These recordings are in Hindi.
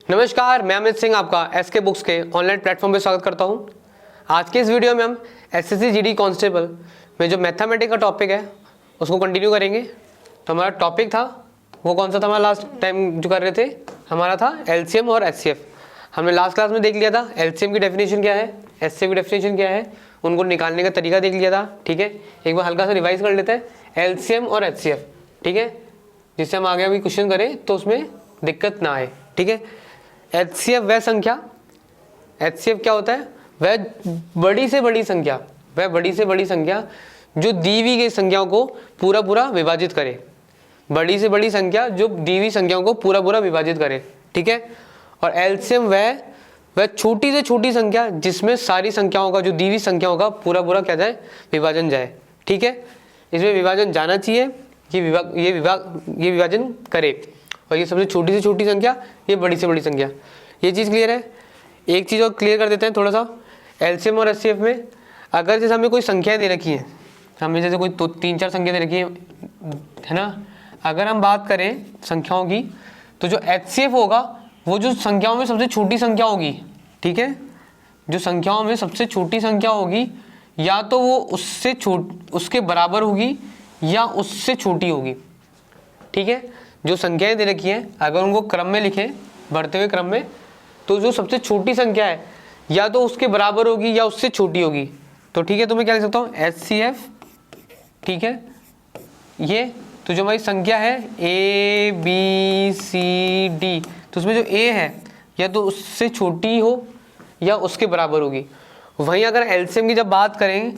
नमस्कार, मैं अमित सिंह आपका एसके बुक्स के ऑनलाइन प्लेटफॉर्म पे स्वागत करता हूं। आज के इस वीडियो में हम एसएससी जीडी कांस्टेबल में जो मैथमेटिक्स का टॉपिक है उसको कंटिन्यू करेंगे। तो हमारा टॉपिक था वो कौन सा था, हमारा लास्ट टाइम जो कर रहे थे हमारा था एलसीएम और एचसीएफ। हमने लास्ट क्लास में देख लिया था एलसीएम की डेफिनेशन क्या है, एचसीएफ की डेफिनेशन क्या है, उनको निकालने का तरीका देख लिया था। ठीक है, एक बार हल्का सा रिवाइज कर लेते हैं एलसीएम और एचसीएफ। ठीक है, जिससे हम आगे अभी क्वेश्चन करें तो उसमें दिक्कत ना आए। ठीक है, एचसीएफ वह संख्या, एचसीएफ क्या होता है, वह बड़ी से बड़ी संख्या, वह बड़ी से बड़ी संख्या जो दी हुई गई संख्याओं को पूरा पूरा विभाजित करे। बड़ी से बड़ी संख्या जो दी हुई संख्याओं को पूरा पूरा विभाजित करे। ठीक है, और एलसीएम वह छोटी से छोटी संख्या जिसमें सारी संख्याओं का, जो दी हुई संख्याओं का पूरा पूरा क्या जाए, विभाजन जाए। ठीक है, इसमें विभाजन जाना चाहिए, ये विभाजन करे। और ये सबसे छोटी से छोटी संख्या, ये बड़ी से बड़ी संख्या। ये चीज़ क्लियर है। एक चीज़ और क्लियर कर देते हैं थोड़ा सा, एलसीएम और एचसीएफ में अगर जैसे हमें कोई संख्याएं दे रखी हैं, हमें जैसे कोई 3-4 संख्या दे रखी है ना, अगर हम बात करें संख्याओं की तो जो एचसीएफ होगा वो जो संख्याओं में सबसे छोटी संख्या होगी। ठीक है, जो संख्याओं में सबसे छोटी संख्या होगी या तो वो उसके बराबर होगी या उससे छोटी होगी। ठीक है, जो संख्याएं दे रखी हैं अगर उनको क्रम में लिखें, बढ़ते हुए क्रम में, तो जो सबसे छोटी संख्या है या तो उसके बराबर होगी या उससे छोटी होगी। तो ठीक है, तो मैं क्या लिख सकता हूँ, एचसीएफ। ठीक है, ये तो जो हमारी संख्या है ए बी सी डी, तो उसमें जो ए है या तो उससे छोटी हो या उसके बराबर होगी। वहीं अगर एलसीएम की जब बात करें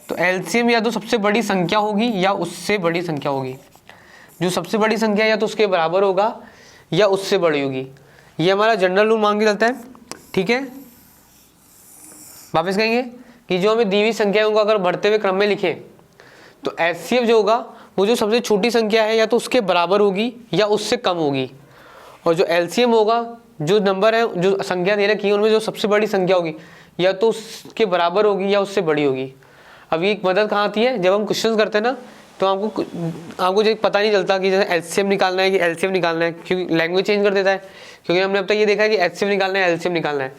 तो एलसीएम या तो सबसे बड़ी संख्या होगी या उससे बड़ी संख्या होगी। जो सबसे बड़ी संख्या या तो उसके बराबर होगा या उससे बड़ी होगी। ये हमारा जनरल रूल मान के चलता है। ठीक है, वापस कहेंगे कि जो हमें दी हुई संख्या को अगर बढ़ते हुए क्रम में लिखें तो एचसीएफ जो होगा वो जो सबसे छोटी संख्या है या तो उसके बराबर होगी या उससे कम होगी। और जो एलसीएम होगा, जो नंबर है, जो संख्या दे रखी है उनमें जो सबसे बड़ी संख्या होगी या तो उसके बराबर होगी या उससे बड़ी होगी। अब ये एक मदद कहाँ आती है, जब हम क्वेश्चन करते हैं ना तो आपको जो पता नहीं चलता कि जैसे एचसीएम निकालना है कि एलसीएम निकालना है, क्योंकि लैंग्वेज चेंज कर देता है। क्योंकि हमने अब तक ये देखा है कि एचसीएम निकालना है, एलसीएम निकालना है,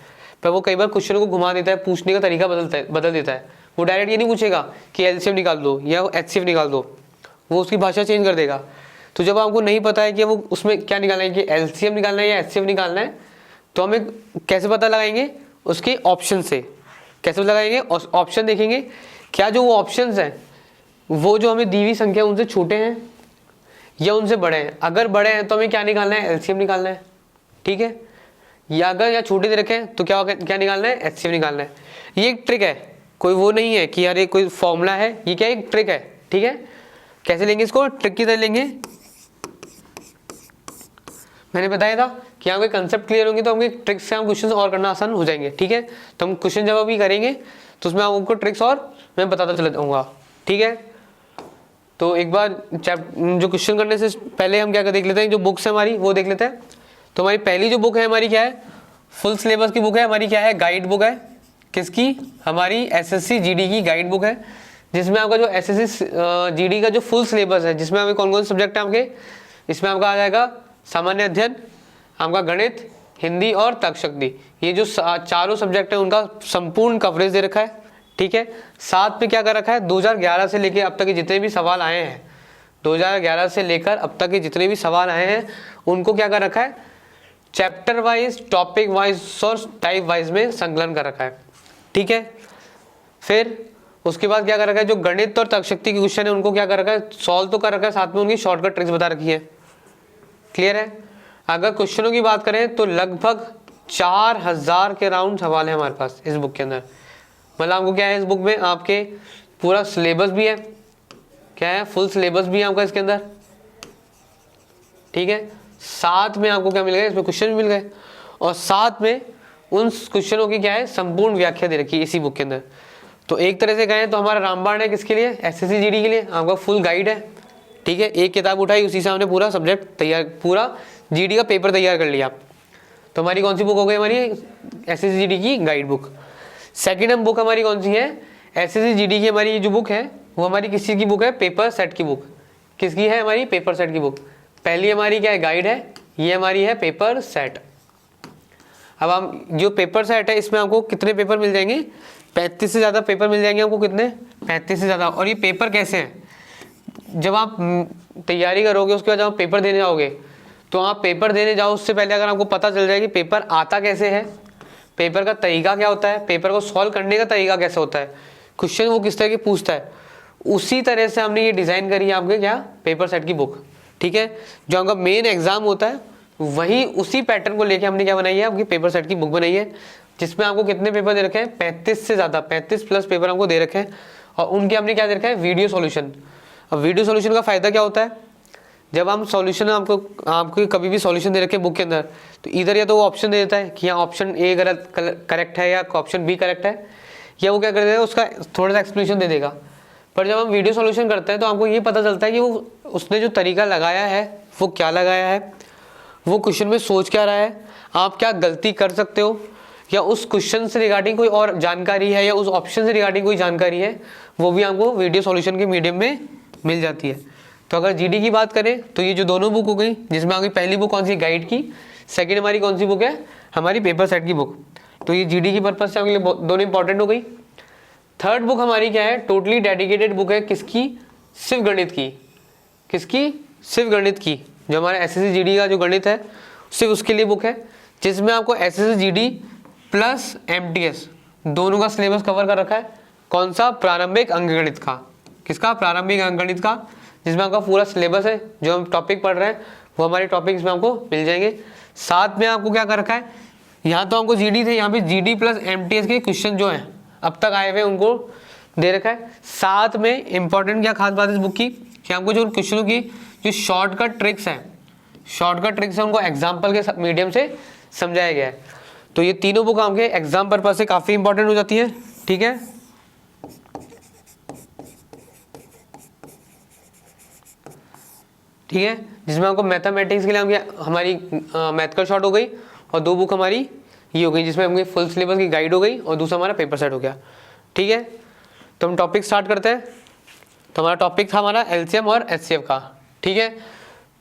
पर वो कई बार क्वेश्चन को घुमा देता है, पूछने का तरीका बदल देता है। वो डायरेक्ट ये नहीं पूछेगा कि एलसीएम निकाल दो या एचसीएफ निकाल दो, वो उसकी भाषा चेंज कर देगा। तो जब आपको नहीं पता है कि वो उसमें क्या निकालना है, कि एलसीएम निकालना है या एचसीएफ निकालना है, तो हमें कैसे पता लगाएंगे, उसके ऑप्शन से। कैसे लगाएंगे, ऑप्शन देखेंगे क्या जो वो ऑप्शन हैं वो जो हमें दी हुई संख्या उनसे छोटे हैं या उनसे बड़े हैं। अगर बड़े हैं तो हमें क्या निकालना है, एलसीएम निकालना है। ठीक है, या अगर या छोटे दे रखे हैं तो क्या निकालना है, एचसीएफ निकालना है। ये एक ट्रिक है, कोई वो नहीं है कि यार ये कोई फॉर्मूला है, ये क्या एक ट्रिक है। ठीक है, कैसे लेंगे इसको, ट्रिक की तरह लेंगे। मैंने बताया था कि यहाँ कोई कंसेप्ट क्लियर होंगे तो हमको ट्रिक्स से हम क्वेश्चन और करना आसान हो जाएंगे। ठीक है, तो हम क्वेश्चन जब अभी करेंगे तो उसमें आपको ट्रिक्स और मैं बताता चला जाऊँगा। ठीक है, तो एक बार जो क्वेश्चन करने से पहले हम क्या देख लेते हैं, जो बुक्स है हमारी वो देख लेते हैं। तो हमारी पहली जो बुक है हमारी क्या है, फुल सिलेबस की बुक है हमारी, क्या है, गाइड बुक है। किसकी, हमारी एसएससी जीडी की गाइड बुक है, जिसमें आपका जो एसएससी जीडी का जो फुल सिलेबस है, जिसमें हमें कौन कौन से सब्जेक्ट है आपके, इसमें आपका आ जाएगा सामान्य अध्ययन, आपका गणित, हिंदी और तर्कशक्ति। ये जो चारों सब्जेक्ट है उनका संपूर्ण कवरेज दे रखा है। ठीक है, साथ में क्या कर रखा है, 2011 से लेकर अब तक के जितने भी सवाल आए हैं, 2011 से लेकर अब तक के जितने भी सवाल आए हैं उनको क्या कर रखा है, चैप्टर वाइज, टॉपिक वाइज और टाइप वाइज में संकलन कर रखा है। ठीक है, फिर उसके बाद क्या कर रखा है, जो गणित और तर्कशक्ति के क्वेश्चन है उनको क्या कर रखा है, सॉल्व तो कर रखा है, साथ में उनकी शॉर्टकट ट्रिक्स बता रखी है। क्लियर है। अगर क्वेश्चनों की बात करें तो लगभग 4000 के राउंड सवाल है हमारे पास इस बुक के अंदर। मतलब आपको क्या है, इस बुक में आपके पूरा सिलेबस भी है, क्या है, फुल सिलेबस भी है आपका इसके अंदर। ठीक है, साथ में आपको क्या मिल गया, इसमें क्वेश्चन भी मिल गए, और साथ में उन क्वेश्चनों की क्या है, संपूर्ण व्याख्या दे रखी है इसी बुक के अंदर। तो एक तरह से कहें तो हमारा रामबाण है किसके लिए, एसएससी जीडी के लिए, आपका फुल गाइड है। ठीक है, एक किताब उठाई उसी से हमने पूरा सब्जेक्ट तैयार, पूरा जीडी का पेपर तैयार कर लिया। तो हमारी कौन सी बुक हो गई, हमारी एसएससी जीडी की गाइड बुक। सेकेंड हम बुक हमारी कौन सी है, एसएससी जीडी की हमारी जो बुक है वो हमारी किस चीज़ की बुक है, पेपर सेट की बुक। किसकी है, हमारी पेपर सेट की बुक। पहली हमारी क्या है, गाइड है, ये हमारी है पेपर सेट। अब हम जो पेपर सेट है इसमें आपको कितने पेपर मिल जाएंगे, 35 से ज़्यादा पेपर मिल जाएंगे आपको। कितने, 35 से ज़्यादा। और ये पेपर कैसे हैं, जब आप तैयारी करोगे उसके बाद जब आप पेपर देने जाओगे, तो आप पेपर देने जाओ उससे पहले अगर आपको पता चल जाए कि पेपर आता कैसे है, पेपर का तरीका क्या होता है, पेपर को सॉल्व करने का तरीका कैसे होता है, क्वेश्चन वो किस तरह के पूछता है, उसी तरह से हमने ये डिज़ाइन करी है आपके क्या, पेपर सेट की बुक। ठीक है, जो आपका मेन एग्जाम होता है वही उसी पैटर्न को लेके हमने क्या बनाई है, आपकी पेपर सेट की बुक बनाई है, जिसमें आपको कितने पेपर दे रखे हैं, 35 से ज़्यादा, 35 प्लस पेपर हमको दे रखे हैं। और उनके हमने क्या दे रखा है, वीडियो सॉल्यूशन। अब वीडियो सॉल्यूशन का फ़ायदा क्या होता है, जब हम सॉल्यूशन आपको कभी भी सॉल्यूशन दे रखे बुक के अंदर, तो इधर या तो वो ऑप्शन दे देता है कि यहाँ ऑप्शन ए गलत करेक्ट है या ऑप्शन बी करेक्ट है, या वो क्या कर देगा, उसका थोड़ा सा एक्सप्लेनेशन दे देगा। पर जब हम वीडियो सॉल्यूशन करते हैं तो आपको ये पता चलता है कि वो उसने जो तरीका लगाया है वो क्या लगाया है, वो क्वेश्चन में सोच क्या रहा है, आप क्या गलती कर सकते हो, या उस क्वेश्चन से रिगार्डिंग कोई और जानकारी है, या उस ऑप्शन से रिगार्डिंग कोई जानकारी है, वो भी आपको वीडियो सॉल्यूशन के मीडियम में मिल जाती है। तो अगर जीडी की बात करें तो ये जो दोनों बुक हो गई, जिसमें आपकी पहली बुक कौन सी, गाइड की, सेकंड हमारी कौन सी बुक है, हमारी पेपर सेट की बुक। तो ये जीडी की पर्पज से आपके लिए दोनों इंपॉर्टेंट हो गई। थर्ड बुक हमारी क्या है, टोटली डेडिकेटेड बुक है, किसकी, सिर्फ गणित की। किसकी, सिर्फ गणित की। जो हमारा एसएससी जीडी का जो गणित है सिर्फ उसके लिए बुक है, जिसमें आपको एसएससी जीडी प्लस एमटीएस दोनों का सिलेबस कवर कर रखा है। कौन सा, प्रारंभिक अंकगणित का। किसका, प्रारंभिक अंकगणित का, जिसमें आपका पूरा सिलेबस है, जो हम टॉपिक पढ़ रहे हैं वो हमारे टॉपिक इसमें आपको मिल जाएंगे। साथ में आपको क्या कर रखा है, यहाँ तो हमको जीडी थे, यहाँ पे जीडी प्लस एमटीएस के क्वेश्चन जो हैं अब तक आए हुए उनको दे रखा है। साथ में इंपॉर्टेंट क्या खास बात है इस बुक की, कि हमको जो क्वेश्चनों की जो शॉर्टकट ट्रिक्स हैं, शॉर्टकट ट्रिक्स है उनको एग्जाम्पल के मीडियम से समझाया गया है। तो ये तीनों बुक आपके एग्जाम पर्पज से काफ़ी इंपॉर्टेंट हो जाती है। ठीक है, ठीक है, जिसमें आपको मैथमेटिक्स के लिए हमारी मैथ का शॉर्ट हो गई, और दो बुक हमारी ये हो गई जिसमें हमारी फुल सिलेबस की गाइड हो गई, और दूसरा हमारा पेपर सेट हो गया। ठीक है, तो हम टॉपिक स्टार्ट करते हैं। तो हमारा टॉपिक था हमारा एलसीएम और एचसीएफ का। ठीक है,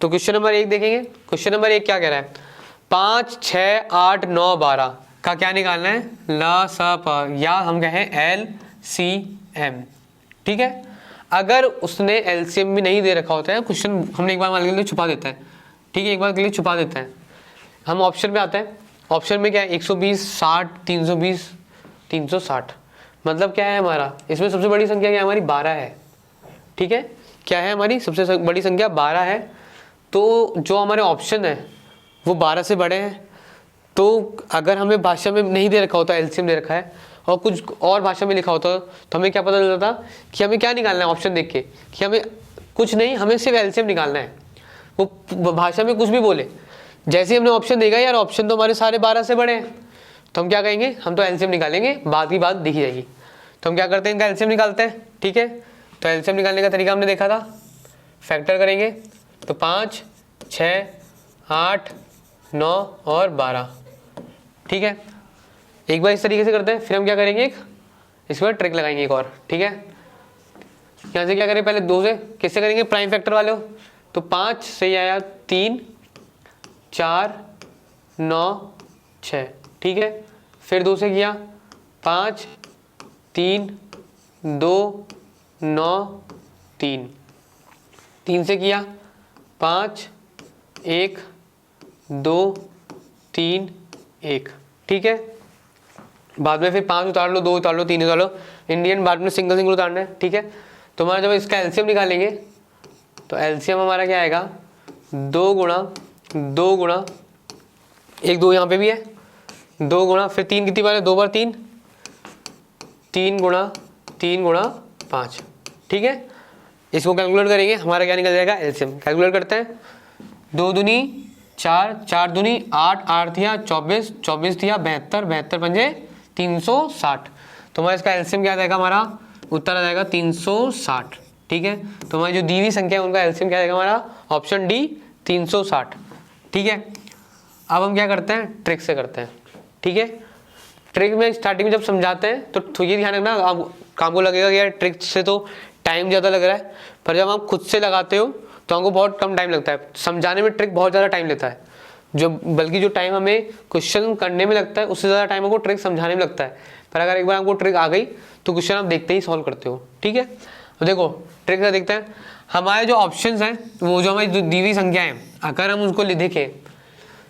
तो क्वेश्चन नंबर 1 देखेंगे। क्वेश्चन नंबर 1 क्या कह रहा है, 5, 6, 8, 9, 12 का क्या निकालना है, ल स प, या हम कहें LCM। ठीक है, अगर उसने एलसीएम भी नहीं दे रखा होता है क्वेश्चन, हमने एक बार मान के लिए छुपा देता है। ठीक है, एक बार के लिए छुपा देता है। हम ऑप्शन पे आते हैं। ऑप्शन में क्या है, 120, 60, 320, 360। मतलब क्या है हमारा, इसमें सबसे बड़ी संख्या क्या है हमारी, 12 है। ठीक है, क्या है हमारी सबसे बड़ी संख्या, 12 है। तो जो हमारे ऑप्शन है वो 12 से बड़े हैं। तो अगर हमें भाषा में नहीं दे रखा होता, एलसीएम दे रखा है और कुछ और भाषा में लिखा होता तो हमें क्या पता चलता कि हमें क्या निकालना है ऑप्शन देख के, कि हमें कुछ नहीं, हमें सिर्फ एलसीएम निकालना है। वो भाषा में कुछ भी बोले, जैसे ही हमने ऑप्शन देगा यार ऑप्शन तो हमारे सारे 12 से बड़े हैं, तो हम क्या कहेंगे, हम तो एलसीएम निकालेंगे, बाद की बात दिखी जाएगी। तो हम क्या करते हैं, इनका एलसीएम निकालते हैं। ठीक है, तो एलसीएम निकालने का तरीका हमने देखा था, फैक्टर करेंगे तो 5, 6, 8, 9 और 12। ठीक है, एक बार इस तरीके से करते हैं, फिर हम क्या करेंगे, एक इसके बाद ट्रिक लगाएंगे एक और। ठीक है, यहाँ से क्या करें, पहले 2 से किससे करेंगे, प्राइम फैक्टर वाले हो, तो 5 से आया 3, 4, 9, 6। ठीक है, फिर 2 से किया 5, 3, 2, 9, 3। 3 से किया 5, 1, 2, 3, 1। ठीक है, बाद में फिर 5 उतार लो, 2 उतार लो, 3 उतार लो, इंडियन बाद में सिंगल सिंगल उतारना है। ठीक है, तो हमारा जब इसका एलसीएम निकालेंगे तो एलसीएम हमारा क्या आएगा, 2 गुणा 2 गुणा 1, 2 यहाँ पे भी है, 2 गुणा फिर 3 कितनी बार है, 2 बार 3, 3 गुणा 3 गुणा 5। ठीक है, इसको कैलकुलेट करेंगे, हमारा क्या निकल जाएगा, एलसीएम। कैलकुलेट करते हैं, 2 दूनी 4, 4 दूनी 8, 8 थिया 24, 24 थिया 72, 72 पंजे 360। तो हमारा इसका एलसीएम क्या जाएगा, हमारा उत्तर आ जाएगा 360। ठीक है, तो हमारी जो दी हुई संख्या है उनका एलसीएम क्या जाएगा हमारा, ऑप्शन डी 360। ठीक है, अब हम क्या करते हैं, ट्रिक से करते हैं। ठीक है, ट्रिक में स्टार्टिंग में जब समझाते हैं तो ये ध्यान रखना, आप काम को लगेगा कि यार ट्रिक से तो टाइम ज़्यादा लग रहा है, पर जब आप खुद से लगाते हो तो हमको बहुत कम टाइम लगता है। समझाने में ट्रिक बहुत ज़्यादा टाइम लेता है, जो बल्कि जो टाइम हमें क्वेश्चन करने में लगता है उससे ज़्यादा टाइम आपको ट्रिक समझाने में लगता है। पर अगर एक बार आपको ट्रिक आ गई तो क्वेश्चन आप देखते ही सॉल्व करते हो। ठीक है, तो देखो ट्रिक से देखते हैं। हमारे जो ऑप्शंस हैं वो जो हमारी जो दी हुई संख्या है, अगर हम उसको देखें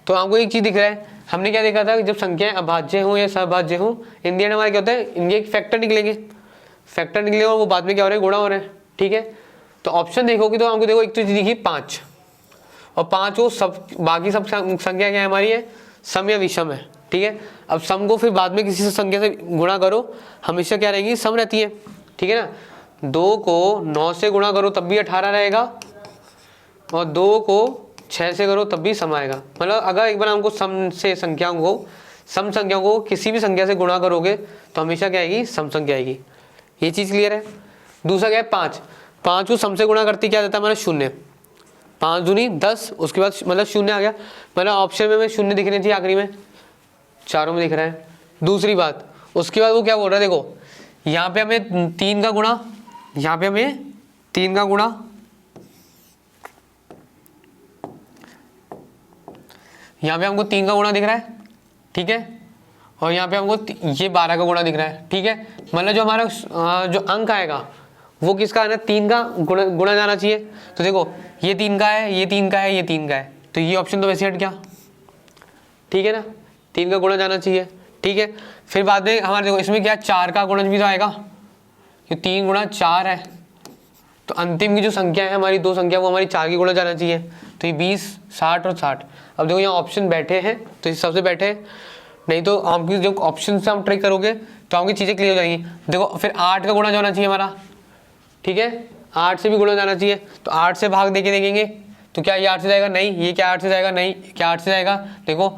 तो आपको एक चीज़ दिख रहा है। हमने क्या देखा था कि जब संख्याएं अभाज्य हों या सभाज्य हों, इन दी एंड हमारे क्या होता है, इनके एक फैक्टर निकलेंगे, फैक्टर निकलेगा और वो बाद में क्या हो रहा है, गुणा हो रहा है। ठीक है, तो ऑप्शन देखोगे तो हमको देखो एक तो चीज़ दिखी 5, और 5 वो सब बाकी सब संख्या क्या है हमारी है, सम या विषम है। ठीक है, अब सम को फिर बाद में किसी से संख्या से गुणा करो, हमेशा क्या रहेगी, सम रहती है। ठीक है ना, 2 को 9 से गुणा करो तब भी 18 रहेगा, और 2 को 6 से करो तब भी सम आएगा। मतलब अगर एक बार हमको सम संख्याओं को किसी भी संख्या से गुणा करोगे तो हमेशा क्या आएगी, सम संख्या आएगी। ये चीज़ क्लियर है। दूसरा क्या है, 5 को सम से गुणा करती क्या देता है हमारा, 0। 5 दूनी 10, उसके बाद मतलब 0 आ गया। मतलब ऑप्शन में 0 दिखने चाहिए आखिरी में, चारों में दिख रहा है। दूसरी बात, उसके बाद वो क्या बोल रहा है, देखो यहाँ पे हमें 3 का गुणा, यहाँ पे हमें 3 का गुणा, यहाँ पे हमको 3 का गुणा दिख रहा है। ठीक है, और यहाँ पे हमको ये 12 का गुणा दिख रहा है। ठीक है, मतलब जो हमारा जो अंक आएगा वो किसका आना, 3 का गुणा जाना चाहिए। तो देखो ये 3 का है, ये 3 का है, ये 3 का है, तो ये ऑप्शन तो वैसे हट गया। ठीक है ना, 3 का गुणा जाना चाहिए। ठीक है, फिर बाद में हमारे देखो इसमें क्या 4 का गुणज भी तो आएगा, कि 3 गुणा 4 है, तो अंतिम की जो संख्या है हमारी, 2 संख्या, वो हमारी 4 की गुणा जाना चाहिए। तो ये 20, 60 और 60। अब देखो यहाँ ऑप्शन बैठे हैं तो इस सबसे बैठे हैं, नहीं तो आपकी जो ऑप्शन से हम ट्राई करोगे तो आपकी चीज़ें क्लियर हो जाएंगी। देखो फिर 8 का गुणा जाना चाहिए हमारा। ठीक है, 8 से भी गुणा जाना चाहिए, तो 8 से भाग देके देखेंगे तो क्या ये 8 से जाएगा, नहीं। ये क्या 8 से जाएगा, नहीं। क्या 8 से जाएगा, देखो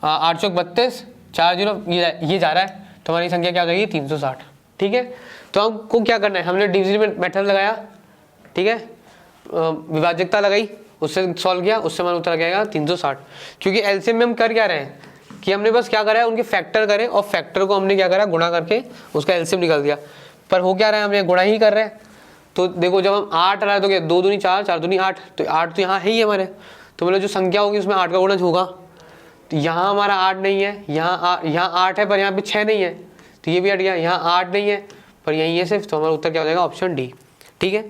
8 चौक 32, 4 0 ये जा रहा है, तो हमारी संख्या क्या हो जाएगी, 360। ठीक है, तो हमको क्या करना है, हमने डिविजन मेथड लगाया। ठीक है, विभाजकता लगाई, उससे सॉल्व किया, उससे हमारा उत्तर गया 360। क्योंकि एलसीएम में हम कर क्या रहे हैं कि हमने बस क्या करा है, उनके फैक्टर करे, और फैक्टर को हमने क्या करा, गुणा करके उसका एलसीएम निकाल दिया। पर हो क्या रहा है, हमने गुणा ही कर रहे हैं। तो देखो जब हम 8 रहा है तो क्या 2 दूनी 4, 4 दूनी 8, तो 8 तो यहाँ है ही हमारे। तो मतलब जो संख्या होगी उसमें 8 का गुणज होगा। तो यहाँ हमारा 8 नहीं है, यहाँ 8 है पर यहाँ पे 6 नहीं है, तो ये भी हट गया। यहाँ 8 नहीं है पर यही है सिर्फ, तो हमारा उत्तर क्या हो जाएगा, ऑप्शन डी। ठीक है,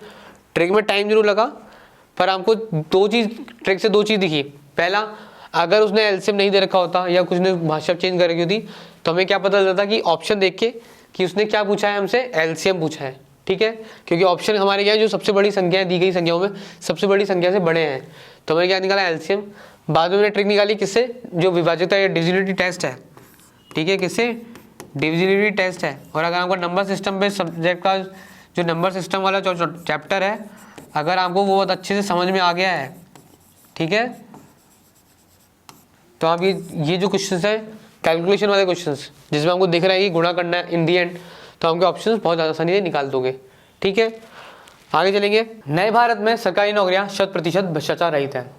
ट्रिक में टाइम जरूर लगा, पर हमको ट्रिक से दो चीज़ दिखी। पहला, अगर उसने एलसीएम नहीं दे रखा होता या कुछ ने भाषा चेंज कर रखी होती तो हमें क्या पता चलता कि ऑप्शन देख के कि उसने क्या पूछा है, हमसे एलसीएम पूछा है। ठीक है, क्योंकि ऑप्शन हमारे क्या है, जो सबसे बड़ी संख्या है दी गई संख्याओं में सबसे बड़ी संख्या से बड़े हैं, तो हमने क्या निकाला, एलसीएम। बाद में मैंने ट्रिक निकाली किससे, जो विभाज्यता या डिविजिबिलिटी टेस्ट है। ठीक है, किससे, डिविजिबिलिटी टेस्ट है। और अगर आपका नंबर सिस्टम पे सब्जेक्ट का जो नंबर सिस्टम वाला जो चैप्टर है, अगर आपको वो बहुत अच्छे से समझ में आ गया है, ठीक है, तो आप ये जो क्वेश्चंस है कैलकुलेशन वाले क्वेश्चंस, जिसमें हमको दिख रहा है कि गुणा करना है इन दी एंड, तो हमके ऑप्शंस बहुत ज़्यादा आसानी से निकाल दोगे। ठीक है, आगे चलेंगे। नए भारत में सरकारी नौकरियां 100% भ्रष्टाचार रहित है।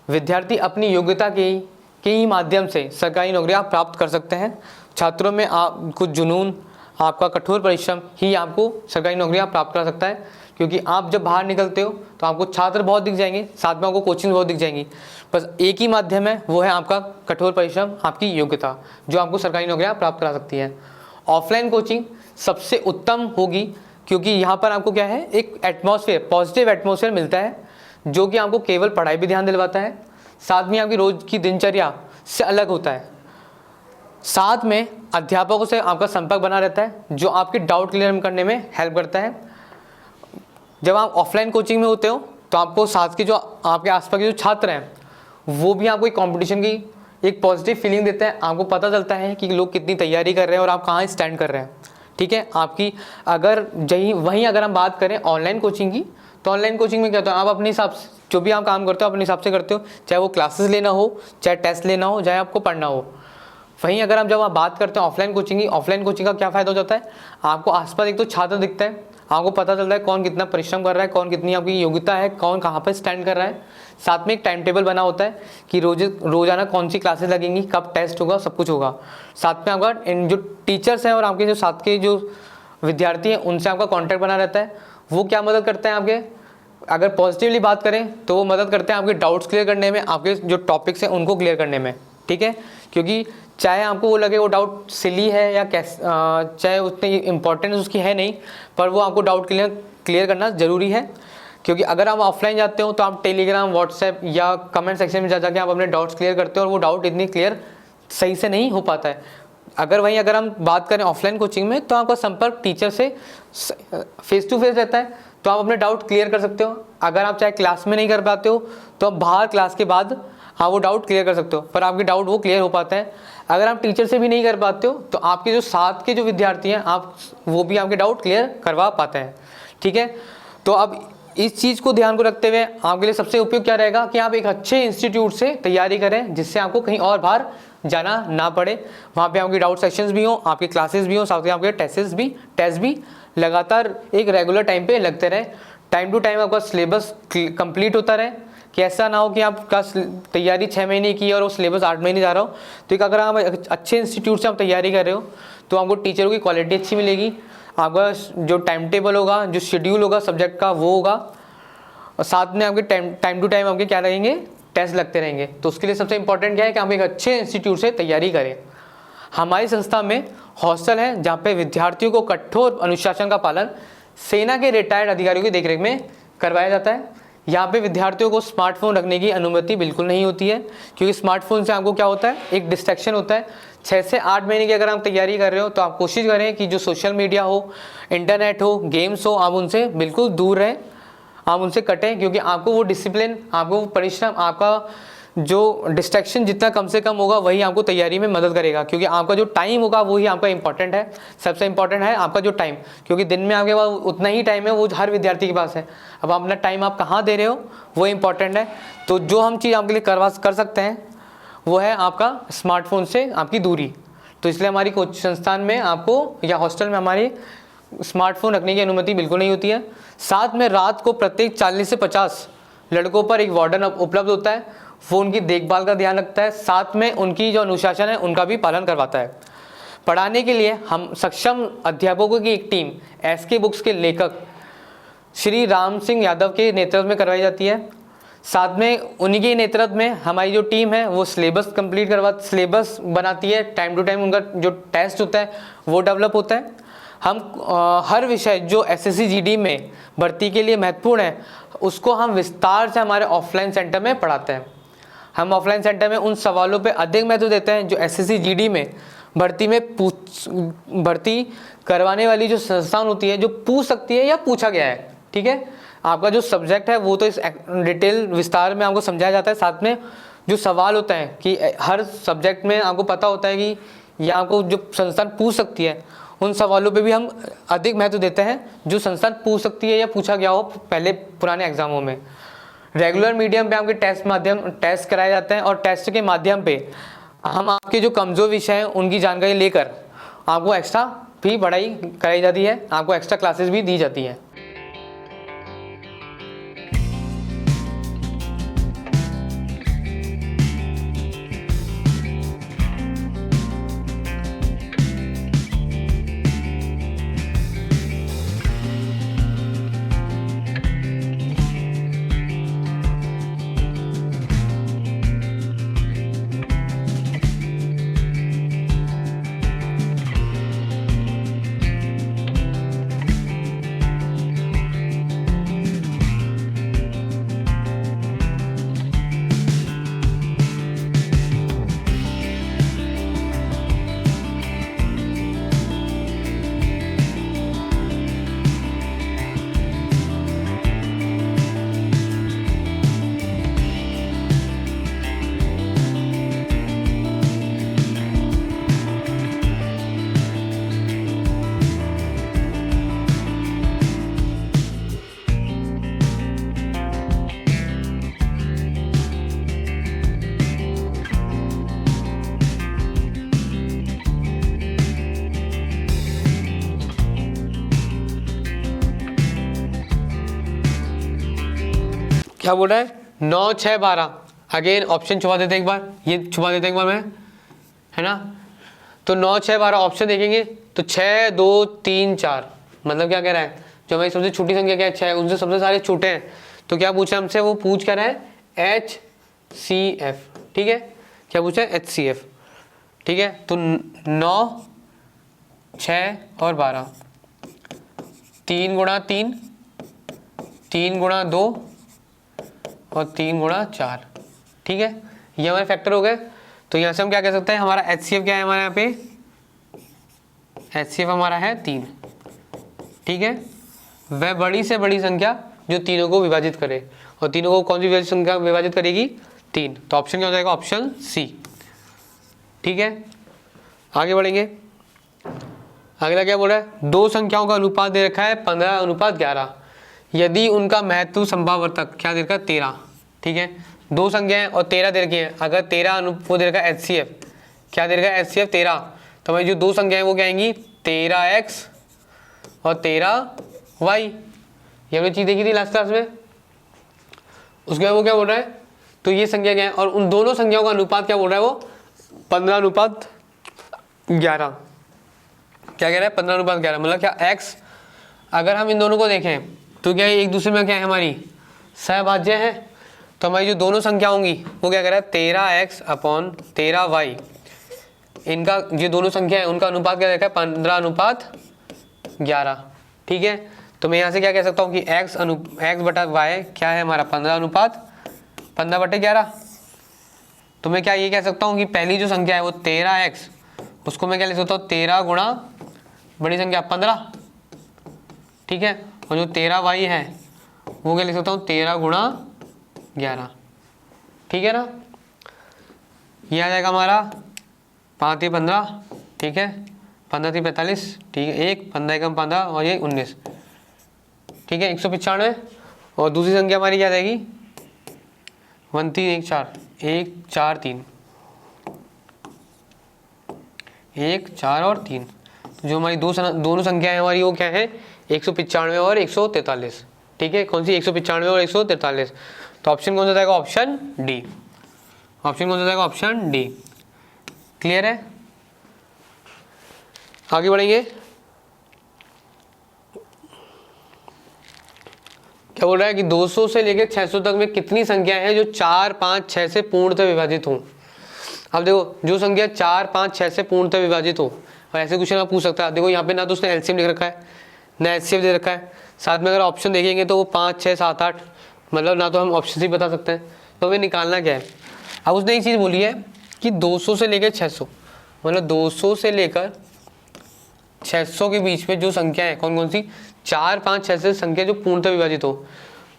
विद्यार्थी अपनी योग्यता के ही माध्यम से सरकारी नौकरियां प्राप्त कर सकते हैं। छात्रों में कुछ जुनून, आपका कठोर परिश्रम ही आपको सरकारी नौकरियां प्राप्त करा सकता है। क्योंकि आप जब बाहर निकलते हो तो आपको छात्र बहुत दिख जाएंगे, साथ में आपको कोचिंग बहुत दिख जाएंगी, बस एक ही माध्यम है, वो है आपका कठोर परिश्रम, आपकी योग्यता, जो आपको सरकारी नौकरियां प्राप्त करा सकती है। ऑफलाइन कोचिंग सबसे उत्तम होगी, क्योंकि यहाँ पर आपको क्या है, एक एटमॉस्फेयर, पॉजिटिव एटमॉस्फेयर मिलता है, जो कि आपको केवल पढ़ाई पे ध्यान दिलवाता है, साथ में आपकी रोज की दिनचर्या से अलग होता है। साथ में अध्यापकों से आपका संपर्क बना रहता है, जो आपके डाउट क्लियर करने में हेल्प करता है। जब आप ऑफलाइन कोचिंग में होते हो तो आपको साथ के जो आपके आसपास के जो छात्र हैं, वो भी आपको एक कंपटीशन की एक पॉजिटिव फीलिंग देते हैं। आपको पता चलता है कि लोग कितनी तैयारी कर रहे हैं और आप कहाँ स्टैंड कर रहे हैं। ठीक है, आपकी अगर वहीं अगर हम बात करें ऑनलाइन कोचिंग की, तो ऑनलाइन कोचिंग में क्या होता है, आप अपने हिसाब से जो भी आप काम करते हो अपने हिसाब से करते हो, चाहे वो क्लासेस लेना हो, चाहे टेस्ट लेना हो, चाहे आपको पढ़ना हो। वहीं अगर हम जब आप बात करते हैं ऑफलाइन कोचिंग की, ऑफलाइन कोचिंग का क्या फ़ायदा हो जाता है, आपको आसपास एक तो छात्र दिखता है, आपको पता चलता है कौन कितना परिश्रम कर रहा है, कौन कितनी आपकी योग्यता है, कौन कहाँ पर स्टैंड कर रहा है। साथ में एक टाइम टेबल बना होता है कि रोजाना कौन सी क्लासेस लगेंगी, कब टेस्ट होगा, सब कुछ होगा। साथ में आपका जो टीचर्स हैं और आपके जो साथ के जो विद्यार्थी हैं, उनसे आपका कॉन्टैक्ट बना रहता है। वो क्या मदद करते हैं, आपके अगर पॉजिटिवली बात करें तो वो मदद करते हैं आपके डाउट्स क्लियर करने में, आपके जो टॉपिक्स हैं उनको क्लियर करने में, ठीक है। क्योंकि चाहे आपको वो लगे वो डाउट सिली है या चाहे उतनी इम्पोर्टेंस उसकी है नहीं, पर वो आपको डाउट क्लियर करना ज़रूरी है। क्योंकि अगर आप ऑफलाइन जाते हो तो आप टेलीग्राम, व्हाट्सएप या कमेंट सेक्शन में जा जाके आप अपने डाउट्स क्लियर करते हो और वो डाउट इतनी क्लियर सही से नहीं हो पाता है। अगर हम बात करें ऑफलाइन कोचिंग में, तो आपका संपर्क टीचर से फेस टू फेस रहता है, तो आप अपने डाउट क्लियर कर सकते हो। अगर आप चाहे क्लास में नहीं कर पाते हो तो आप बाहर क्लास के बाद हाँ वो डाउट क्लियर कर सकते हो, पर आपके डाउट वो क्लियर हो पाता है। अगर आप टीचर से भी नहीं कर पाते हो तो आपके जो साथ के जो विद्यार्थी हैं आप वो भी आपके डाउट क्लियर करवा पाते हैं, ठीक है। तो अब इस चीज़ को ध्यान को रखते हुए आपके लिए सबसे उपयुक्त क्या रहेगा कि आप एक अच्छे इंस्टीट्यूट से तैयारी करें, जिससे आपको कहीं और बाहर जाना ना पड़े। वहाँ पे आपकी डाउट सेक्शंस भी हों, आपकी क्लासेस भी हों, साथ ही आपके टेस्ट भी लगातार एक रेगुलर टाइम पे लगते रहे। टाइम टू टाइम आपका सिलेबस कंप्लीट होता रहे, कि ऐसा ना हो कि आपका तैयारी 6 महीने की और वो सिलेबस 8 महीने जा रहा हो। तो एक अगर आप अच्छे इंस्टीट्यूट से आप तैयारी कर रहे हो तो आपको टीचरों की क्वालिटी अच्छी मिलेगी, आपका जो टाइम टेबल होगा, जो शेड्यूल होगा सब्जेक्ट का वो होगा, और साथ में आपके टाइम टू टाइम आपके क्या रहेंगे, टेस्ट लगते रहेंगे। तो उसके लिए सबसे इंपॉर्टेंट क्या है कि आप एक अच्छे इंस्टीट्यूट से तैयारी करें। हमारी संस्था में हॉस्टल है जहाँ पे विद्यार्थियों को कठोर अनुशासन का पालन सेना के रिटायर्ड अधिकारियों की देखरेख में करवाया जाता है। यहाँ पे विद्यार्थियों को स्मार्टफोन रखने की अनुमति बिल्कुल नहीं होती है, क्योंकि स्मार्टफोन से आपको क्या होता है, एक डिस्ट्रैक्शन होता है। 6 से 8 महीने की अगर आप तैयारी कर रहे हो तो आप कोशिश करें कि जो सोशल मीडिया हो, इंटरनेट हो, गेम्स हो, आप उनसे बिल्कुल दूर रहें, आप उनसे कटें। क्योंकि आपको वो डिसिप्लिन, आपको वो परिश्रम, आपका जो डिस्ट्रैक्शन जितना कम से कम होगा वही आपको तैयारी में मदद करेगा। क्योंकि आपका जो टाइम होगा वही आपका इंपॉर्टेंट है, सबसे इंपॉर्टेंट है आपका जो टाइम। क्योंकि दिन में आपके पास उतना ही टाइम है, वो हर विद्यार्थी के पास है। अब अपना टाइम आप कहाँ दे रहे हो वो इंपॉर्टेंट है। तो जो हम चीज़ आपके लिए कर सकते हैं वो है आपका स्मार्टफोन से आपकी दूरी। तो इसलिए हमारी कोचिंग संस्थान में आपको या हॉस्टल में हमारी स्मार्टफोन रखने की अनुमति बिल्कुल नहीं होती है। साथ में रात को प्रत्येक 40 से 50 लड़कों पर एक वार्डन उपलब्ध होता है, वो उनकी देखभाल का ध्यान रखता है, साथ में उनकी जो अनुशासन है उनका भी पालन करवाता है। पढ़ाने के लिए हम सक्षम अध्यापकों की एक टीम एसके बुक्स के लेखक श्री राम सिंह यादव के नेतृत्व में करवाई जाती है। साथ में उन्हीं के नेतृत्व में हमारी जो टीम है वो सिलेबस बनाती है। टाइम टू टाइम उनका जो टेस्ट होता है वो डेवलप होता है। हम हर विषय जो एसएससी जीडी में भर्ती के लिए महत्वपूर्ण है उसको हम विस्तार से हमारे ऑफलाइन सेंटर में पढ़ाते हैं। हम ऑफलाइन सेंटर में उन सवालों पे अधिक महत्व देते हैं जो एसएससी जीडी में भर्ती करवाने वाली जो संस्थान होती है, जो पूछ सकती है या पूछा गया है, ठीक है। आपका जो सब्जेक्ट है वो तो इस डिटेल विस्तार में आपको समझाया जाता है। साथ में जो सवाल होता है कि हर सब्जेक्ट में आपको पता होता है कि या आपको जो संस्थान पूछ सकती है, उन सवालों पे भी हम अधिक महत्व देते हैं जो संस्थान पूछ सकती है या पूछा गया हो पहले पुराने एग्जामों में। रेगुलर मीडियम पे आपके टेस्ट कराए जाते हैं, और टेस्ट के माध्यम पे हम आपके जो कमज़ोर विषय हैं उनकी जानकारी लेकर आपको एक्स्ट्रा भी पढ़ाई कराई जाती है, आपको एक्स्ट्रा क्लासेस भी दी जाती हैं। क्या बोल रहा है, 9, 6, 12। अगेन ऑप्शन छुपा देते एक बार, ये छुपा देते एक बार मैं, है ना। तो 9, 6, 12 ऑप्शन देखेंगे तो 6, 2, 3, 4 मतलब क्या कह रहा है, जो हमारी सबसे छोटी संख्या क्या है 6, उनसे सबसे सारे छोटे हैं तो क्या पूछा हमसे, वो पूछ कर रहा है HCF, ठीक है, क्या पूछा है HCF, ठीक है। तो 9, 6 और 12, 3 गुणा 3, 3 गुणा 2 और 3 गुणा 4, ठीक है, ये हमारे फैक्टर हो गए। तो यहाँ से हम क्या कह सकते हैं, हमारा HCF क्या है, हमारे यहाँ पे HCF हमारा है 3, ठीक है। वह बड़ी से बड़ी संख्या जो तीनों को विभाजित करे, और तीनों को कौन सी संख्या विभाजित करेगी, 3। तो ऑप्शन क्या हो जाएगा, ऑप्शन सी, ठीक है। आगे बढ़ेंगे, अगला क्या बोल रहा है, दो संख्याओं का अनुपात दे रखा है 15:11, यदि उनका महत्व संभावर्तक क्या दे रखा है, 13, ठीक है। दो संख्याएं और 13 दे रखी है, अगर 13 वो दे रखा है HCF, क्या दे रखा है HCF 13, तो हमारी जो दो संख्याएं वो क्या आएंगी, 13x और 13y, ये हमने चीज़ देखी थी लास्ट क्लास में। उसके बाद वो क्या बोल रहा है, तो ये संख्या क्या है, और उन दोनों संख्याओं का अनुपात क्या बोल रहा है, वो 15:11, क्या कह रहा है, 15:11, मतलब क्या x, अगर हम इन दोनों को देखें तो क्या एक दूसरे में क्या है, हमारी सहभाज्य है। तो हमारी जो दोनों संख्या होंगी वो क्या कह रहा है, 13x/13y, इनका ये दोनों संख्या है उनका अनुपात क्या देखा है, 15:11, ठीक है। तो मैं यहाँ से क्या कह सकता हूँ कि x बटा y क्या है हमारा, 15:11। तो मैं क्या ये कह सकता हूँ कि पहली जो संख्या है वो 13x, उसको मैं क्या लिख सकता हूँ, 13 गुणा बड़ी संख्या 15, ठीक है। और जो 13y है वो क्या लिख सकता हूँ, 13 गुणा 11, ठीक है ना। ये आ जाएगा हमारा 5 × 15, ठीक है, 15 × 45, ठीक है, 1 15 × 15 और ये 19, ठीक है, 195। और दूसरी संख्या हमारी क्या जाएगी, 1 3 1 4 1 4 3, 1 4 और 3। तो जो हमारी दोनों संख्याएं हमारी वो क्या है, 195 और 143, ठीक है। कौन सी, 195 और 143। तो ऑप्शन कौन सा जाएगा, ऑप्शन डी, ऑप्शन कौन सा जाएगा, ऑप्शन डी। क्लियर है, आगे बढ़ेंगे। क्या बोल रहा है कि 200 से लेकर 600 तक में कितनी संख्याएं हैं जो 4 5 6 से पूर्णतः विभाजित हों। अब देखो, जो संख्या 4 5 6 से पूर्णतः विभाजित हो, और ऐसे क्वेश्चन आप पूछ सकता है। देखो यहाँ पे ना तो उसने एलसीएम लिख रखा है ना HCF दे रखा है, साथ में अगर ऑप्शन देखेंगे तो वो 5 6 7 8, मतलब ना तो हम ऑप्शन से बता सकते हैं, तो हमें निकालना क्या है। अब उसने एक चीज़ बोली है कि 200 से लेकर 600, मतलब 200 से लेकर 600 के बीच में जो संख्या है कौन कौन सी, 4 5 6 से संख्या जो पूर्णतः विभाजित हो,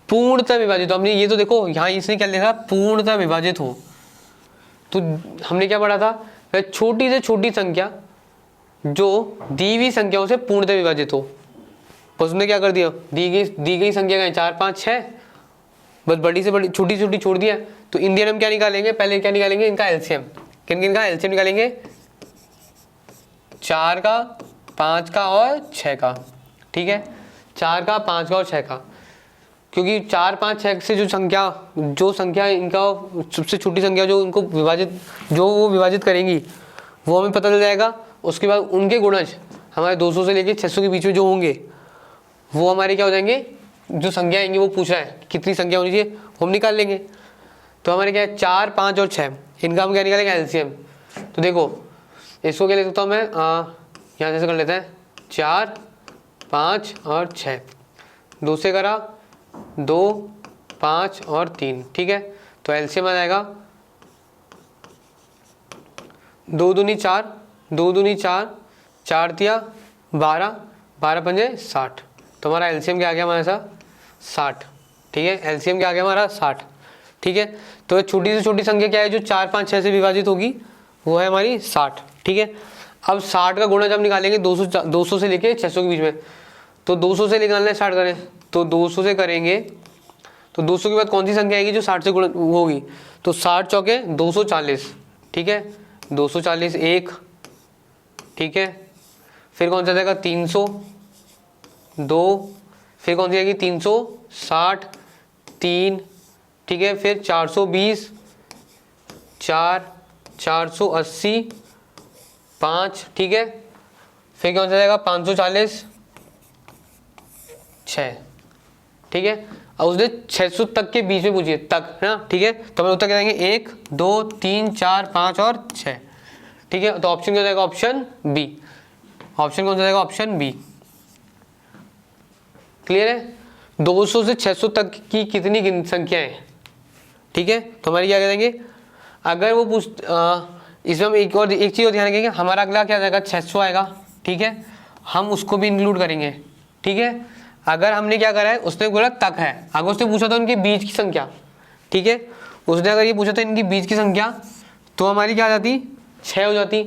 पूर्णतः विभाजित हो। हमने ये तो देखो यहाँ इसने क्या लिखा, पूर्णतः विभाजित हो। तो हमने क्या पढ़ा था, छोटी से छोटी संख्या जो दी हुई संख्याओं से पूर्णतः विभाजित हो। बस उसने क्या कर दिया, दी गई संख्या का 4 5 6, बस बड़ी से बड़ी छोटी छोटी छोड़ दिया। तो इंडियन हम क्या निकालेंगे, पहले क्या निकालेंगे, इनका एलसीएम। किन किन का एलसीएम निकालेंगे, 4 का 5 का और 6 का, ठीक है, 4 का 5 का और 6 का। क्योंकि 4 5 6 से जो संख्या इनका सबसे छोटी संख्या जो इनको वो विभाजित करेंगी वो हमें पता चल जाएगा। उसके बाद उनके गुणज हमारे 200 से लेकर 600 के बीच में जो होंगे वो हमारे क्या हो जाएंगे, जो संख्या आएंगी वो पूछ रहा है कितनी संख्या होनी चाहिए, हम निकाल लेंगे। तो हमारे क्या है, 4 5 और 6, इनका हम क्या निकालेंगे, एलसीएम। तो देखो इसको क्या लिख सकता हूँ मैं, यहाँ जैसे कर लेते हैं, 4 5 और 6, 2 से करा 2 5 और 3, ठीक है। तो एलसीएम आ जाएगा 2 दूनी 4, 2 दूनी 4, 4 तिया 12, 12 पंजे 60। तो हमारा एलसीएम क्या आ गया हमारे साथ, 60, ठीक है, एलसीएम क्या आ गया हमारा 60, ठीक है। तो छोटी से छोटी संख्या क्या है जो 4 5 6 से विभाजित होगी, वो है हमारी 60, ठीक है। अब 60 का गुणा जब निकालेंगे 200 से लेके 600 के बीच में, तो 200 से निकालना स्टार्ट करें तो 200 से करेंगे, तो 200 के बाद कौन सी संख्या आएगी जो 60 से गुणा होगी, तो 60 चौके 240, ठीक है, 240 1, ठीक है। फिर कौन सा जाएगा 300 2, फिर कौन सी आएगी 360 3, ठीक है। फिर 420 4, 480 5, ठीक है। फिर कौन सा जाएगा 540 6, ठीक है। और उसने 600 तक के बीच में पूछी है, तक है ना, ठीक है। तो हमें उत्तर क्या देंगे 1 2 3 4 5 और 6, ठीक है। तो ऑप्शन क्या हो जाएगा, ऑप्शन बी। ऑप्शन कौन सा जाएगा, ऑप्शन बी। क्लियर है। 200 से 600 तक की कितनी संख्याएं, ठीक है। तो हमारी क्या करेंगे, अगर वो इसमें हम एक चीज़ और ध्यान रखेंगे, हमारा अगला क्या जाएगा 600 आएगा, ठीक है। हम उसको भी इंक्लूड करेंगे, ठीक है। अगर हमने क्या करा है, उसने बोला तक है, अगर उसने पूछा था उनके बीच की संख्या, ठीक है, उसने अगर ये पूछा था इनकी बीच की संख्या, तो हमारी क्या हो जाती 6 हो जाती।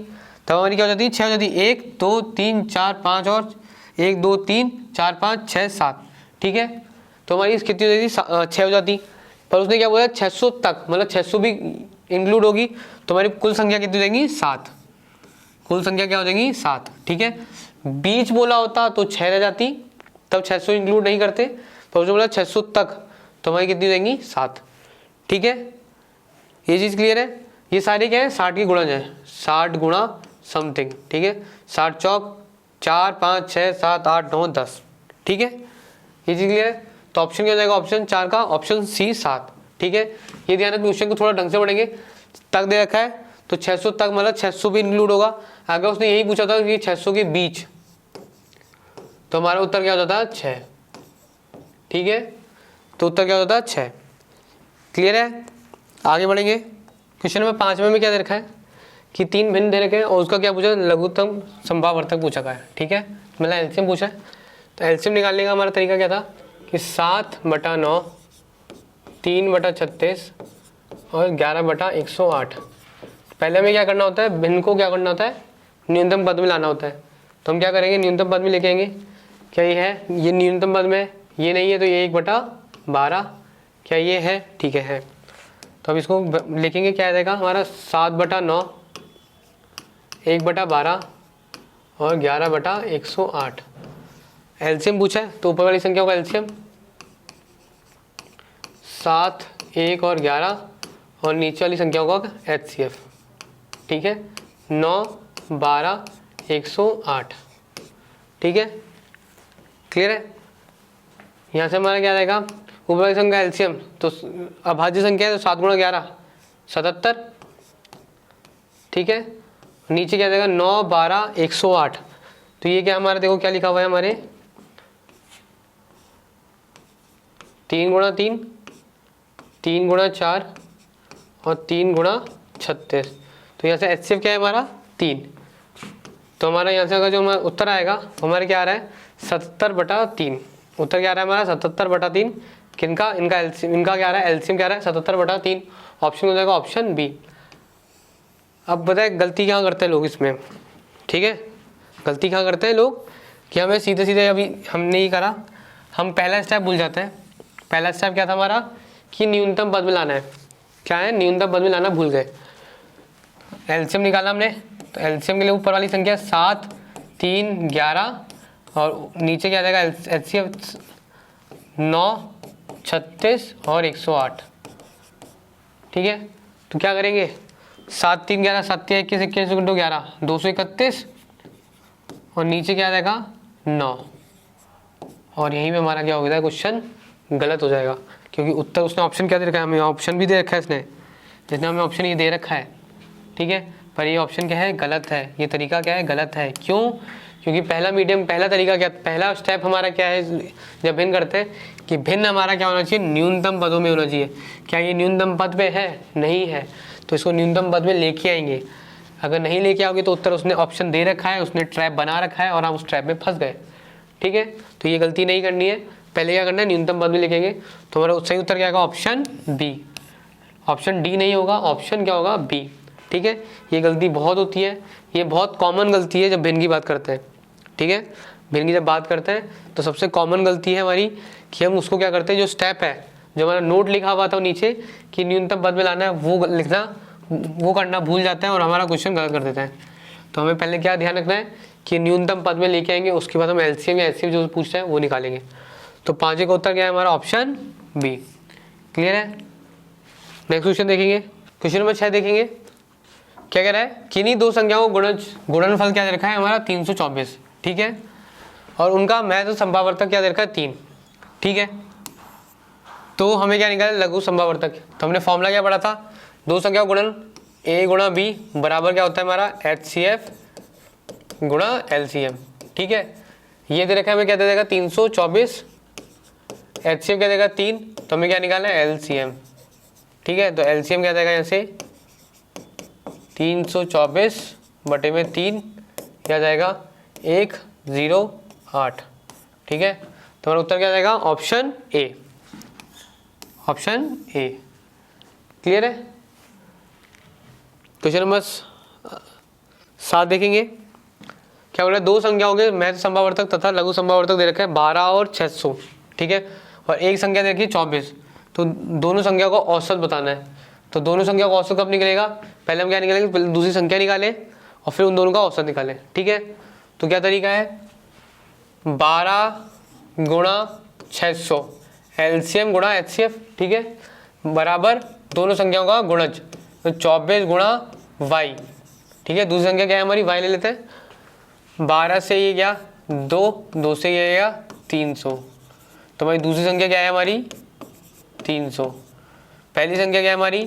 तब हमारी क्या हो जाती 6 हो जाती, 1 2 3 4 5 और 1 2 3 4 5 6 7, ठीक है। तो हमारी कितनी हो जाती 6 हो जाती। पर उसने क्या बोला 600 तक, मतलब 600 भी इंक्लूड होगी, तो हमारी कुल संख्या कितनी हो जाएगी 7। कुल संख्या क्या हो जाएगी 7, ठीक है। बीच बोला होता तो 6 रह जाती, तब 600 इंक्लूड नहीं करते, पर उसने बोला 600 तक, तो हमारी कितनी हो जाएंगी 7, ठीक है। ये चीज़ क्लियर है। ये सारे क्या है 60 की गुणज है, 60 गुणा समथिंग, ठीक है। 60 चौक 4 5 6 7 8 9 10, ठीक है। ये चीज़ क्लियर है। तो ऑप्शन क्या हो जाएगा, ऑप्शन 4 का ऑप्शन सी 7, ठीक है। ये ध्यान रखना, क्वेश्चन को थोड़ा ढंग से पढ़ेंगे। तक दे रखा है तो 600 तक मतलब 600 भी इंक्लूड होगा। अगर उसने यही पूछा था कि 600 के बीच, तो हमारा उत्तर क्या हो जाता है 6, ठीक है। तो उत्तर क्या हो जाता है 6। क्लियर है। आगे बढ़ेंगे। क्वेश्चन नंबर 5 में क्या दे रखा है कि 3 भिन्न दे रखे हैं और उसका क्या पूछा, लघुत्तम संभावर्तक पूछा गया है, ठीक है। मतलब एलसीएम पूछा है। तो एलसीएम निकालने का हमारा तरीका क्या था कि 7/9, 3/36 और 11/108। पहले हमें क्या करना होता है, भिन्न को क्या करना होता है, न्यूनतम पद में लाना होता है। तो हम क्या करेंगे, न्यूनतम पद में लेके आएंगे। क्या ये है, ये न्यूनतम पद में, ये नहीं है तो ये 1/12, क्या ये है, ठीक है। तो अब इसको लिखेंगे, क्या आ जाएगा हमारा 7/9, 1/12 और 11/108। एलसीएम पूछा है तो ऊपर वाली संख्या का एलसीएम 7, 1 और 11 और नीचे वाली संख्या का एचसीएफ, ठीक है। 9, 12, 108, ठीक है। क्लियर है। यहाँ से हमारा क्या आएगा, ऊपर वाली संख्या एलसीएम, तो अभाज्य संख्या है तो 7 गुणा 11 77, ठीक है। नीचे क्या देगा 9, 12, 108। तो ये क्या हमारा, देखो क्या लिखा हुआ है हमारे 3 गुणा 3, 3 गुणा 4 और 3 गुणा 36। तो यहाँ से एचसीएफ क्या है हमारा 3। तो हमारा यहाँ से अगर जो हमारा उत्तर आएगा हमारे क्या आ रहा है 77/3। उत्तर क्या आ रहा है हमारा 77/3। किनका, इनका एलसीएम, इनका क्या आ रहा है एलसीएम क्या आ रहा है 77/3। ऑप्शन हो जाएगा ऑप्शन बी। अब बताए गलती कहाँ करते हैं लोग इसमें, ठीक है। गलती कहाँ करते हैं लोग कि हमें सीधे सीधे, अभी हमने ही करा, हम पहला स्टेप भूल जाते हैं। पहला स्टेप क्या था हमारा कि न्यूनतम पद में लाना है, क्या है न्यूनतम पद में लाना भूल गए। एलसीएम निकाला हमने, तो एलसीएम के लिए ऊपर वाली संख्या 7, 3, 11 और नीचे क्या जाएगा एचसीएफ 9, 36 और 108, ठीक है। तो क्या करेंगे 7, 3, 11, 7, 3, 21, 21, 11, 231 और नीचे क्या आ जाएगा 9। और यहीं पे हमारा क्या हो गया क्वेश्चन गलत हो जाएगा, क्योंकि उत्तर उसने ऑप्शन क्या दे रखा है, हमें ऑप्शन भी दे रखा है जिसने हमें ऑप्शन ये दे रखा है, ठीक है। पर ये ऑप्शन क्या है गलत है, ये तरीका क्या है गलत है। क्यों, क्योंकि पहला मीडियम, पहला तरीका क्या, पहला स्टेप हमारा क्या है जब भिन्न करते हैं कि भिन्न हमारा क्या होना चाहिए न्यूनतम पदों में होना चाहिए। क्या ये न्यूनतम पद पे है, नहीं है, तो इसको न्यूनतम पद में लेके आएंगे। अगर नहीं लेके आओगे तो उत्तर उसने ऑप्शन दे रखा है, उसने ट्रैप बना रखा है और आप उस ट्रैप में फंस गए, ठीक है। तो ये गलती नहीं करनी है, पहले क्या करना है न्यूनतम पद में लिखेंगे। तो हमारा सही उत्तर क्या होगा ऑप्शन बी। ऑप्शन डी नहीं होगा, ऑप्शन क्या होगा बी, ठीक है। ये गलती बहुत होती है, ये बहुत कॉमन गलती है जब भिन्न की बात करते हैं, ठीक है। भिन्न की जब बात करते हैं तो सबसे कॉमन गलती है हमारी कि हम उसको क्या करते हैं, जो स्टेप है, जो हमारा नोट लिखा हुआ था नीचे कि न्यूनतम पद में लाना है, वो लिखना, वो करना भूल जाते हैं और हमारा क्वेश्चन गलत कर देते हैं। तो हमें पहले क्या ध्यान रखना है कि न्यूनतम पद में लेके आएंगे, उसके बाद हम एलसीएम या एचसीएफ जो पूछते हैं वो निकालेंगे। तो 5 का उत्तर क्या है हमारा ऑप्शन बी। क्लियर है। नेक्स्ट क्वेश्चन देखेंगे, क्वेश्चन नंबर 6 देखेंगे। क्या कह रहा है, किन्हीं दो संख्याओं को गुणनफल क्या दे रखा है हमारा 324, ठीक है। और उनका महत्व संभावर्तक क्या दे रखा है 3, ठीक है। तो हमें क्या निकाला, लघु समभावर्तक। तो हमने फॉर्मूला क्या पढ़ा था, दो संख्याओं गुणन a गुणा b बराबर क्या होता है हमारा HCF गुणा LCM। ठीक है, ये दे रखा है हमें क्या दे देगा 324, HCF क्या देगा 3, तो हमें क्या निकालना है LCM। ठीक है, तो LCM क्या देगा यहाँ से 324 बटे में 3 क्या जाएगा 108। ठीक है, तो हमारा उत्तर क्या जाएगा option A, option A. Clear है। क्वेश्चन नंबर 7 देखेंगे, क्या बोल रहा है, दो संख्याओं के महत्व समभावर्तक तथा लघु समभावर्तक दे रखे हैं 12 और 600। ठीक है, और एक संख्या दे रखी है 24। तो दोनों संख्या को औसत बताना है। तो दोनों संख्या का औसत कब निकलेगा, पहले हम क्या निकालेंगे, पहले दूसरी संख्या निकालें और फिर उन दोनों का औसत निकालें। ठीक है, तो क्या तरीका है, 12 गुणा 600 LCM गुणा HCF। ठीक है, बराबर दोनों संख्याओं का गुणज, तो 24 गुणा y। ठीक है, दूसरी संख्या क्या है हमारी, y ले लेते हैं। 12 से ये क्या 2 से ये गया 300, तो हमारी दूसरी संख्या क्या है हमारी 300। पहली संख्या क्या है हमारी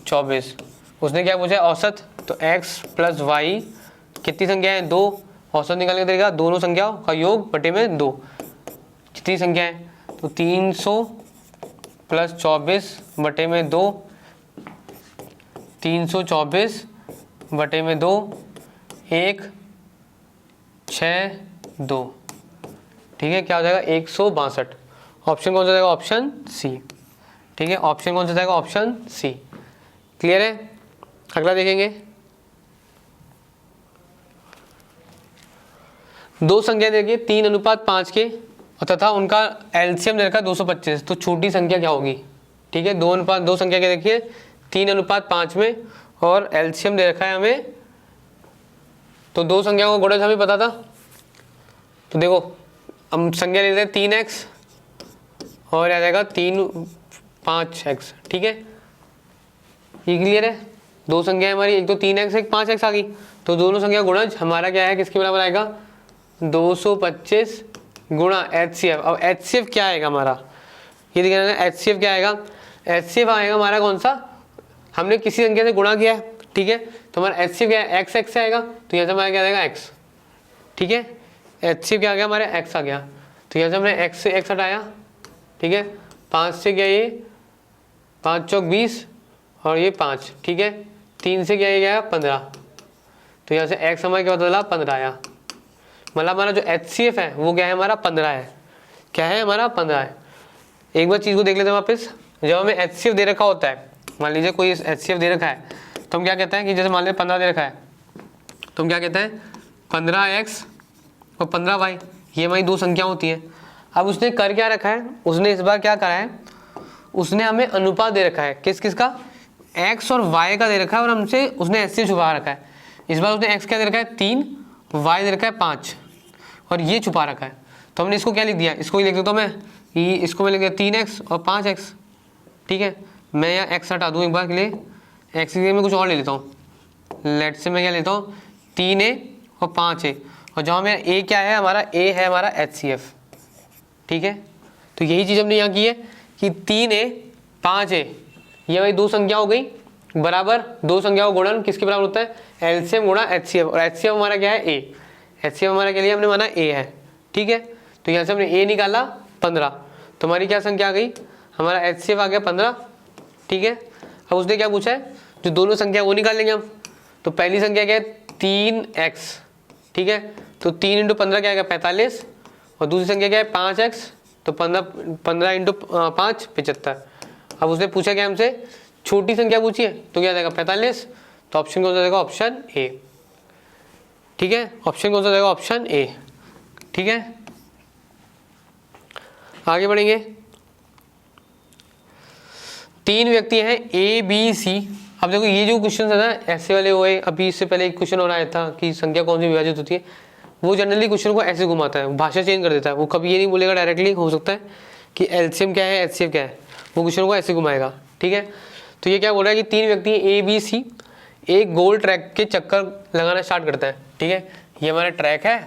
24। उसने क्या पूछा औसत, तो x प्लस y कितनी संख्या है 2, औसत निकालने का तरीका दोनों संख्याओं का योग बटे में 2। कितनी संख्या है, तो 300 प्लस 24 बटे में 2, 324 बटे में 2 1 6 2। ठीक है, क्या हो जाएगा 162। ऑप्शन कौन सा जाएगा, ऑप्शन सी। ठीक है, ऑप्शन कौन सा जाएगा, ऑप्शन सी। क्लियर है। अगला देखेंगे, दो संख्या देखिए 3:5 के और तथा उनका एलसीएम दे रखा है 225। तो छोटी संख्या क्या होगी। ठीक है, दो संख्या क्या देखिए 3:5 में और एलसीएम दे रखा है हमें, तो दो संख्याओं का गुणज हमें पता था। तो देखो हम संख्या लेते हैं 3x और आ जाएगा 5x। ठीक है, ये क्लियर है। दो संख्या हमारी, एक तो 3x एक 5x आ गई, तो दोनों संख्या गुणज हमारा क्या है, किसके बराबर आएगा 225 गुणा HCF। अब HCF क्या आएगा हमारा, ये देखना है HCF क्या आएगा, HCF आएगा हमारा कौन सा, हमने किसी संख्या से गुणा किया है। ठीक है, तो हमारा HCF क्या है, x से आएगा, तो यहाँ से हमारा क्या आएगा x। ठीक है, HCF क्या आ गया हमारे x आ गया, तो यहाँ से हमने x से x हटाया। ठीक है, 5 से क्या ये 5 चौक 20 और ये 5। ठीक है, 3 से क्या ये गया 15, तो यहाँ से x हमारा क्या बदला 15 आया। मतलब हमारा जो HCF है वो क्या है हमारा 15 है। क्या है हमारा 15 है। एक बार चीज़ को देख लेते हैं वापस, जब हमें HCF दे रखा होता है, मान लीजिए कोई HCF दे रखा है, तो हम क्या कहते हैं कि जैसे मान लीजिए 15 दे रखा है, तो हम क्या कहते हैं 15x और 15y, ये हमारी दो संख्या होती हैं। अब उसने कर क्या रखा है, उसने इस बार क्या करा है, उसने हमें अनुपात दे रखा है किस किस का, x और y का दे रखा है, और हमसे उसने HCF छुपा रखा है। इस बार उसने x क्या दे रखा है 3, y दे रखा है 5 और ये छुपा रखा है। तो हमने इसको क्या लिख दिया, इसको ही लिख देता हूँ मैं, ये इसको मैं लिख दिया 3x और 5x। ठीक है, मैं यहाँ x हटा दूँ एक बार के लिए, x के लिए मैं कुछ और ले लेता हूँ। लेट से मैं क्या लेता हूँ 3a और 5a, और जहाँ मेरा a क्या है हमारा, a है हमारा HCF। ठीक है, तो यही चीज़ हमने यहाँ की है कि 3a 5a ये भाई दो संख्या हो गई, बराबर दो संख्याओं गुणन किसके बराबर होता है, एलसीएम गुणा HCF, और HCF हमारा क्या है a, HCF हमारा के लिए हमने माना a है। ठीक है, तो यहाँ से हमने a निकाला 15, तो हमारी क्या संख्या आ गई, हमारा HCF आ गया 15। ठीक है, अब उसने क्या पूछा है, जो दोनों संख्या वो निकाल लेंगे हम। तो पहली संख्या क्या है 3x। ठीक है, तो 3 × 15 क्या आएगा 45, और दूसरी संख्या क्या है 5x, तो 15 × 5 75। अब उसने पूछा क्या हमसे, छोटी संख्या पूछी है, तो क्या जाएगा 45। तो ऑप्शन कौन सा जाएगा, ऑप्शन ए। ठीक है, ऑप्शन कौन सा जाएगा, ऑप्शन ए। ठीक है, आगे बढ़ेंगे। तीन व्यक्ति हैं A B C। अब देखो ये जो क्वेश्चन है ना ऐसे वाले हुए, अभी इससे पहले एक क्वेश्चन और आया था कि संख्या कौन सी विभाजित होती है, वो जनरली क्वेश्चन को ऐसे घुमाता है, भाषा चेंज कर देता है। वो कभी ये नहीं बोलेगा डायरेक्टली, हो सकता है कि एलसीएम क्या है HCF क्या है, वो क्वेश्चन को ऐसे घुमाएगा। ठीक है, तो ये क्या बोल रहा है कि तीन व्यक्ति A B C एक गोल ट्रैक के चक्कर लगाना स्टार्ट करता है। ठीक है, ये हमारा ट्रैक है,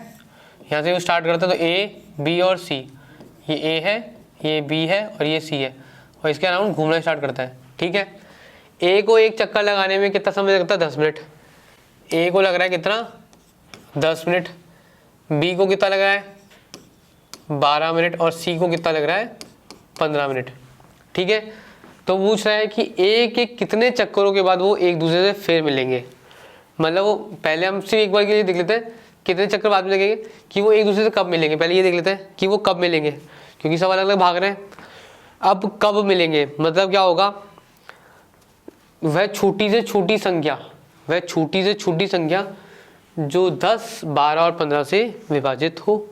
यहाँ से वो स्टार्ट करता है, तो A B और C, ये A है, ये B है और ये C है, और इसके अराउंड घूमना स्टार्ट करता है। ठीक है, ए को एक चक्कर लगाने में कितना समय लगता है? 10 मिनट। ए को लग रहा है कितना? 10 मिनट। बी को कितना लग रहा है? 12 मिनट। और सी को कितना लग रहा है? 15 मिनट। ठीक है, तो पूछ रहा है कि ए के कितने चक्करों के बाद वो एक दूसरे से फिर मिलेंगे। मतलब वो पहले हम सिर्फ एक बार के लिए देख लेते हैं कितने चक्कर बाद में लगेंगे, कि वो एक दूसरे से कब मिलेंगे। पहले ये देख लेते हैं कि वो कब मिलेंगे, क्योंकि सब अलग अलग भाग रहे हैं। अब कब मिलेंगे मतलब क्या होगा? वह छोटी से छोटी संख्या, वह छोटी से छोटी संख्या जो 10, 12 और 15 से विभाजित हो।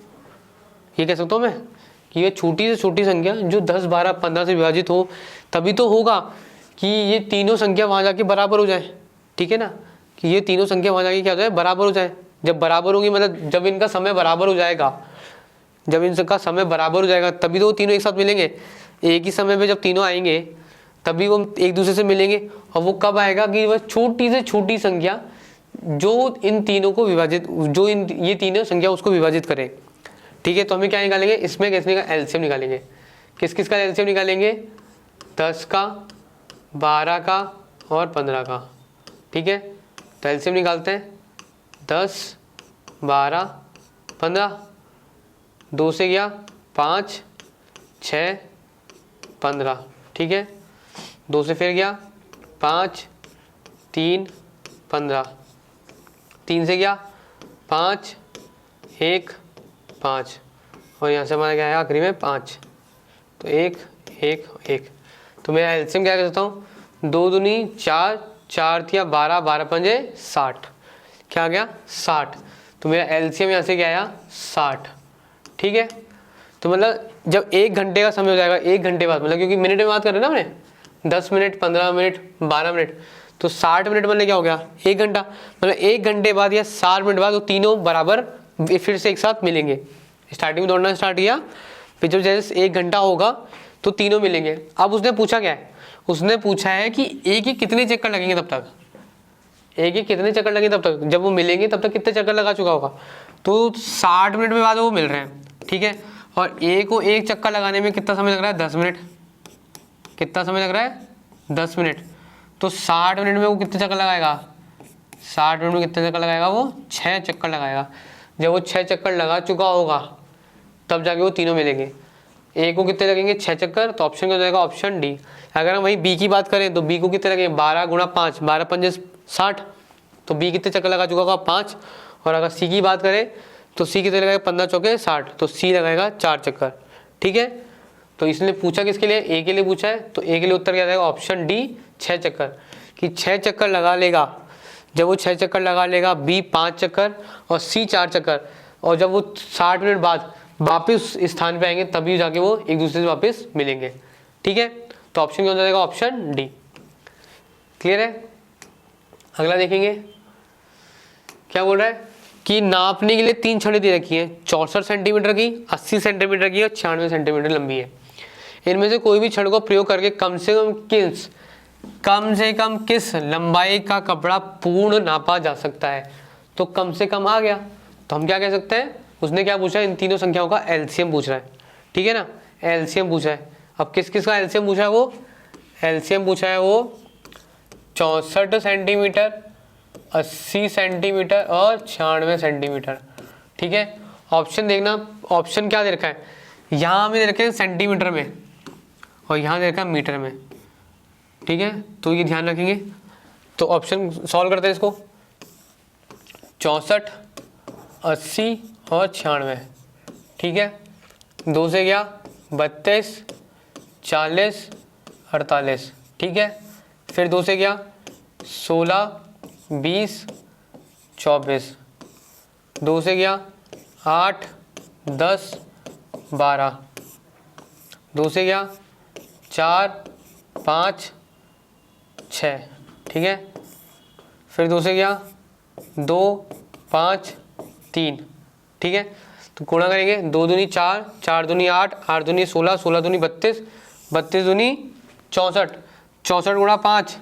ये कह सकता हूँ मैं कि ये छोटी से छोटी संख्या जो 10, 12, 15 से विभाजित हो, तभी तो होगा कि ये तीनों संख्या वहाँ जाके बराबर हो जाए। ठीक है ना, कि ये तीनों संख्या वहाँ जाके क्या हो जाए? बराबर हो जाए। जब बराबर होगी मतलब जब इनका समय बराबर हो जाएगा, जब इनका समय बराबर हो जाएगा तभी तो वो तीनों एक साथ मिलेंगे। एक ही समय पे जब तीनों आएंगे तभी वो एक दूसरे से मिलेंगे। और वो कब आएगा? कि वह छोटी से छोटी संख्या जो इन तीनों को विभाजित, जो ये तीनों संख्या उसको विभाजित करे। ठीक है, तो हमें क्या निकालेंगे? इसमें किसने का एलसीएम निकालेंगे। किस किस का एलसीएम निकालेंगे? 10 का, 12 का और 15 का। ठीक है, तो एलसीएम निकालते हैं। 10, 12, 15, 2 से गया 5, 6, 15। ठीक है, 2 से फिर गया 5, 3, 15, 3 से गया 5, 1, 5 और यहाँ से हमारा क्या है आखिरी में 5, तो 1, 1, 1। तो मेरा एलसीएम क्या कर सकता हूँ? 2 दूनी 4, 4 तिया 12, 12 पंजे 60। क्या आ गया? 60। तो मेरा एलसीएम यहाँ से क्या आया? 60। ठीक है, तो मतलब जब 1 घंटे का समय हो जाएगा, 1 घंटे बाद, मतलब क्योंकि मिनट में बात कर रहे हैं ना हमने, 10 मिनट, 15 मिनट, 12 मिनट, तो 60 मिनट मतलब क्या हो गया? 1 घंटा। मतलब 1 घंटे बाद या 60 मिनट बाद वो तीनों बराबर फिर से एक साथ मिलेंगे। स्टार्टिंग में दौड़ना स्टार्ट किया, फिर जब जैसे 1 घंटा होगा तो तीनों मिलेंगे। अब उसने पूछा क्या है? उसने पूछा है कि एक ही कितने चक्कर लगेंगे तब तक, एक ही कितने चक्कर लगेंगे तब तक, जब वो मिलेंगे तब तक कितने चक्कर लगा चुका होगा? तो 60 मिनट में बाद वो मिल रहे हैं। ठीक है, और ए को एक चक्कर लगाने में कितना समय लग रहा है? 10 मिनट। कितना समय लग रहा है? 10 मिनट। तो 60 मिनट में वो कितने चक्कर लगाएगा? 60 मिनट में कितने चक्कर लगाएगा? वो 6 चक्कर लगाएगा। जब वो 6 चक्कर लगा चुका होगा तब जाके वो तीनों मिलेंगे। ए को कितने लगेंगे? 6 चक्कर। तो ऑप्शन क्या हो जाएगा? Option D. अगर हम वही बी की बात करें तो बी को कितने लगेंगे? 12 गुणा 5, 12 पंजे 60। तो बी कितने चक्कर लगा चुका होगा? 5। और अगर सी की बात करें तो सी कितने लगाएगा? 15 चौके 60। तो सी लगाएगा 4 चक्कर। ठीक है, तो इसने पूछा किसके लिए? ए के लिए पूछा है, तो ए के लिए उत्तर क्या जाएगा? ऑप्शन डी, 6 चक्कर। कि 6 चक्कर लगा लेगा। जब वो 6 चक्कर लगा लेगा बी 5 चक्कर और सी 4 चक्कर, और जब वो 60 मिनट बाद वापस स्थान पे आएंगे तभी जाके वो एक दूसरे से वापस मिलेंगे। ठीक है, तो ऑप्शन क्या हो जाएगा? Option D. क्लियर है? अगला देखेंगे क्या बोल रहा है कि नापने के लिए 3 छड़ी दे रखी है, 64 सेंटीमीटर की, 80 सेंटीमीटर की और 96 सेंटीमीटर लंबी है। इनमें से कोई भी छड़ को प्रयोग करके कम से कम किस लंबाई का कपड़ा पूर्ण नापा जा सकता है। तो कम से कम आ गया, तो हम क्या कह सकते हैं? उसने क्या पूछा है? इन तीनों संख्याओं का एलसीएम पूछ रहा है। ठीक है ना, एलसीएम पूछा है। अब किस किस का एलसीएम पूछा है? वो एलसीएम पूछा है वो 64 सेंटीमीटर, 80 सेंटीमीटर और 96 सेंटीमीटर। ठीक है, ऑप्शन देखना, ऑप्शन क्या दे रखा है? यहाँ हमें दे रखे हैं सेंटीमीटर में और यहाँ दे रखा है मीटर में। ठीक है, तो ये ध्यान रखेंगे। तो ऑप्शन सॉल्व करते हैं इसको। 64, 80 और 96। ठीक है, 2 से गया 32, 40, 48। ठीक है, फिर 2 से गया 16, 20, 24। 2 से गया 8, 10, 12। 2 से गया 4, 5, 6। ठीक है, फिर 2 से गया 2, 5, 3। ठीक है, तो गुणा करेंगे। 2 दूनी 4, 4 दूनी 8, 8 दूनी 16, 16 दूनी 32, 32 दूनी 64, 64 गुणा 5,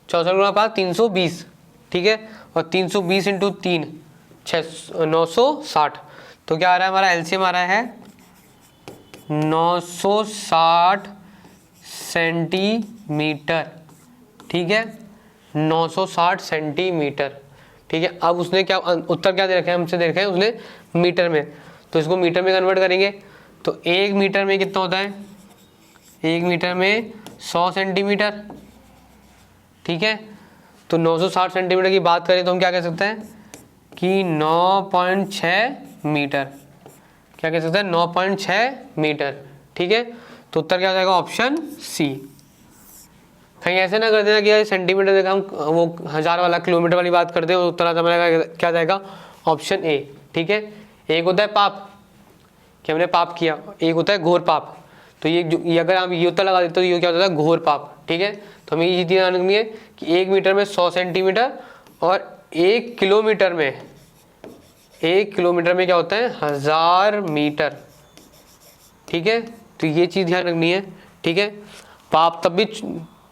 64 गुणा 5 320। ठीक है, और 320 इंटू 3 960। तो क्या आ रहा है हमारा? एलसीएम आ रहा है 960 सेंटीमीटर, ठीक है, 960 सेंटीमीटर, ठीक है। अब उसने क्या उत्तर क्या दे रखा है, हमसे दे रखा है उसने मीटर में, तो इसको मीटर में कन्वर्ट करेंगे तो 1 मीटर में कितना होता है, 1 मीटर में 100 सेंटीमीटर, ठीक है। तो 960 सेंटीमीटर की बात करें तो हम क्या कह सकते हैं कि 9.6 मीटर, क्या कह सकते हैं 9.6 मीटर, ठीक है। तो उत्तर क्या हो जाएगा, ऑप्शन सी। कहीं ऐसे ना कर देना कि यार सेंटीमीटर देखा हम वो 1000 वाला किलोमीटर वाली बात करते हैं, उत्तर आता हमारा क्या जाएगा, ऑप्शन ए, ठीक है। एक होता है पाप कि हमने पाप किया, एक होता है घोर पाप, तो ये अगर आप ये उत्तर लगा देते हो तो ये क्या होता है, घोर पाप, ठीक है। तो हमें ये चीज़ ध्यान रखनी है कि 1 मीटर में 100 सेंटीमीटर और 1 किलोमीटर में क्या होता है, 1000 मीटर, ठीक है। तो ये चीज़ ध्यान रखनी है, ठीक है। पाप तब भी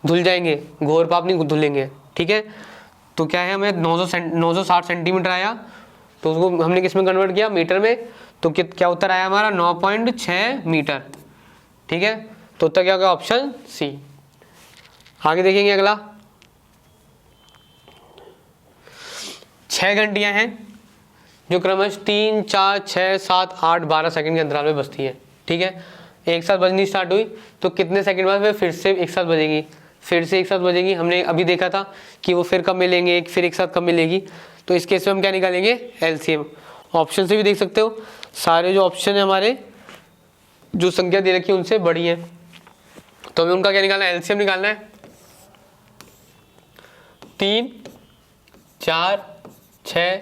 धुल जाएंगे, घोर पाप नहीं धुलेंगे, ठीक है। तो क्या है, हमें 960 सेंटीमीटर आया, तो उसको हमने किस में कन्वर्ट किया, मीटर में, तो क्या उत्तर आया हमारा 9.6 मीटर, ठीक है। तो उत्तर क्या होगा, ऑप्शन सी। आगे देखेंगे अगला, 6 घंटियां हैं जो क्रमश 3, 4, 6, 7, 8, 12 सेकंड के अंतराल में बजती है, ठीक है। एक साथ बजनी स्टार्ट हुई तो कितने सेकंड बाद फिर से एक साथ बजेगी, फिर से एक साथ बजेगी। हमने अभी देखा था कि वो फिर कब मिलेंगे, फिर एक साथ कब मिलेगी। तो इस केस में हम क्या निकालेंगे, एलसीएम। ऑप्शन से भी देख सकते हो, सारे जो ऑप्शन है हमारे, जो संख्या दे रखी है उनसे बड़ी है, तो हमें उनका क्या निकालना है, एलसीएम निकालना है। 3, 4, 6,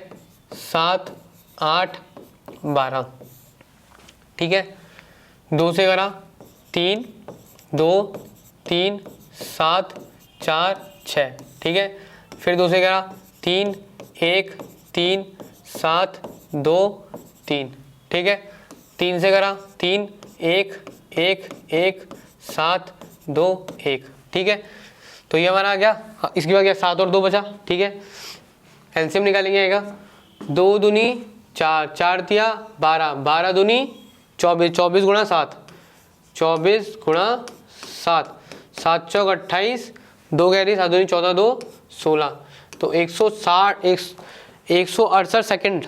7, 8, 12, ठीक है। 2 से करा 3, 2, 3, 7, 4, 6, ठीक है। फिर 2 से करा 3, 1, 3, 7, 2, 3, ठीक है। 3 से करा 3, 1, 1, 1, 7, 2, 1, ठीक है। तो ये हमारा आ गया। इसके बाद क्या, 7 और 2 बचा, ठीक है। एलसीएम निकालेंगे, आएगा 2 दूनी 4, 4 दिया 12, 12 दूनी 24, 24 गुणा 7, 24 गुणा 7, 7 चौक 28, 2 गहरी 7 दूनी 14, 2 16, तो 168 सेकंड,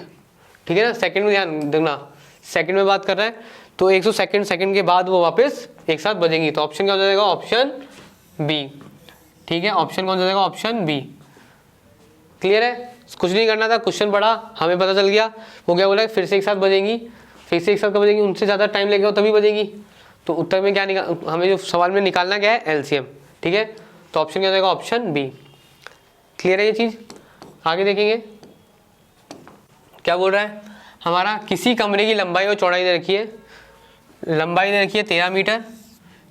ठीक है ना। सेकंड में ध्यान देना, सेकंड में बात कर रहे हैं, तो 100 सेकंड के बाद वो वापस एक साथ बजेंगी। तो ऑप्शन क्या हो जाएगा, ऑप्शन बी, ठीक है। ऑप्शन कौन सा जाएगा, ऑप्शन बी। क्लियर है, कुछ नहीं करना था, क्वेश्चन पढ़ा, हमें पता चल गया वो क्या बोला है, फिर से एक साथ बजेंगी, फिर से एक साथ कब बजेंगी, उनसे ज़्यादा टाइम लगेगा तभी बजेगी। तो उत्तर में क्या हमें जो सवाल में निकालना क्या है, एलसीएम, ठीक है। तो ऑप्शन क्या हो जाएगा, ऑप्शन बी। क्लियर है ये चीज़। आगे देखेंगे क्या बोल रहा है हमारा, किसी कमरे की लंबाई और चौड़ाई दे रखी है, लंबाई दे रखी है 13 मीटर,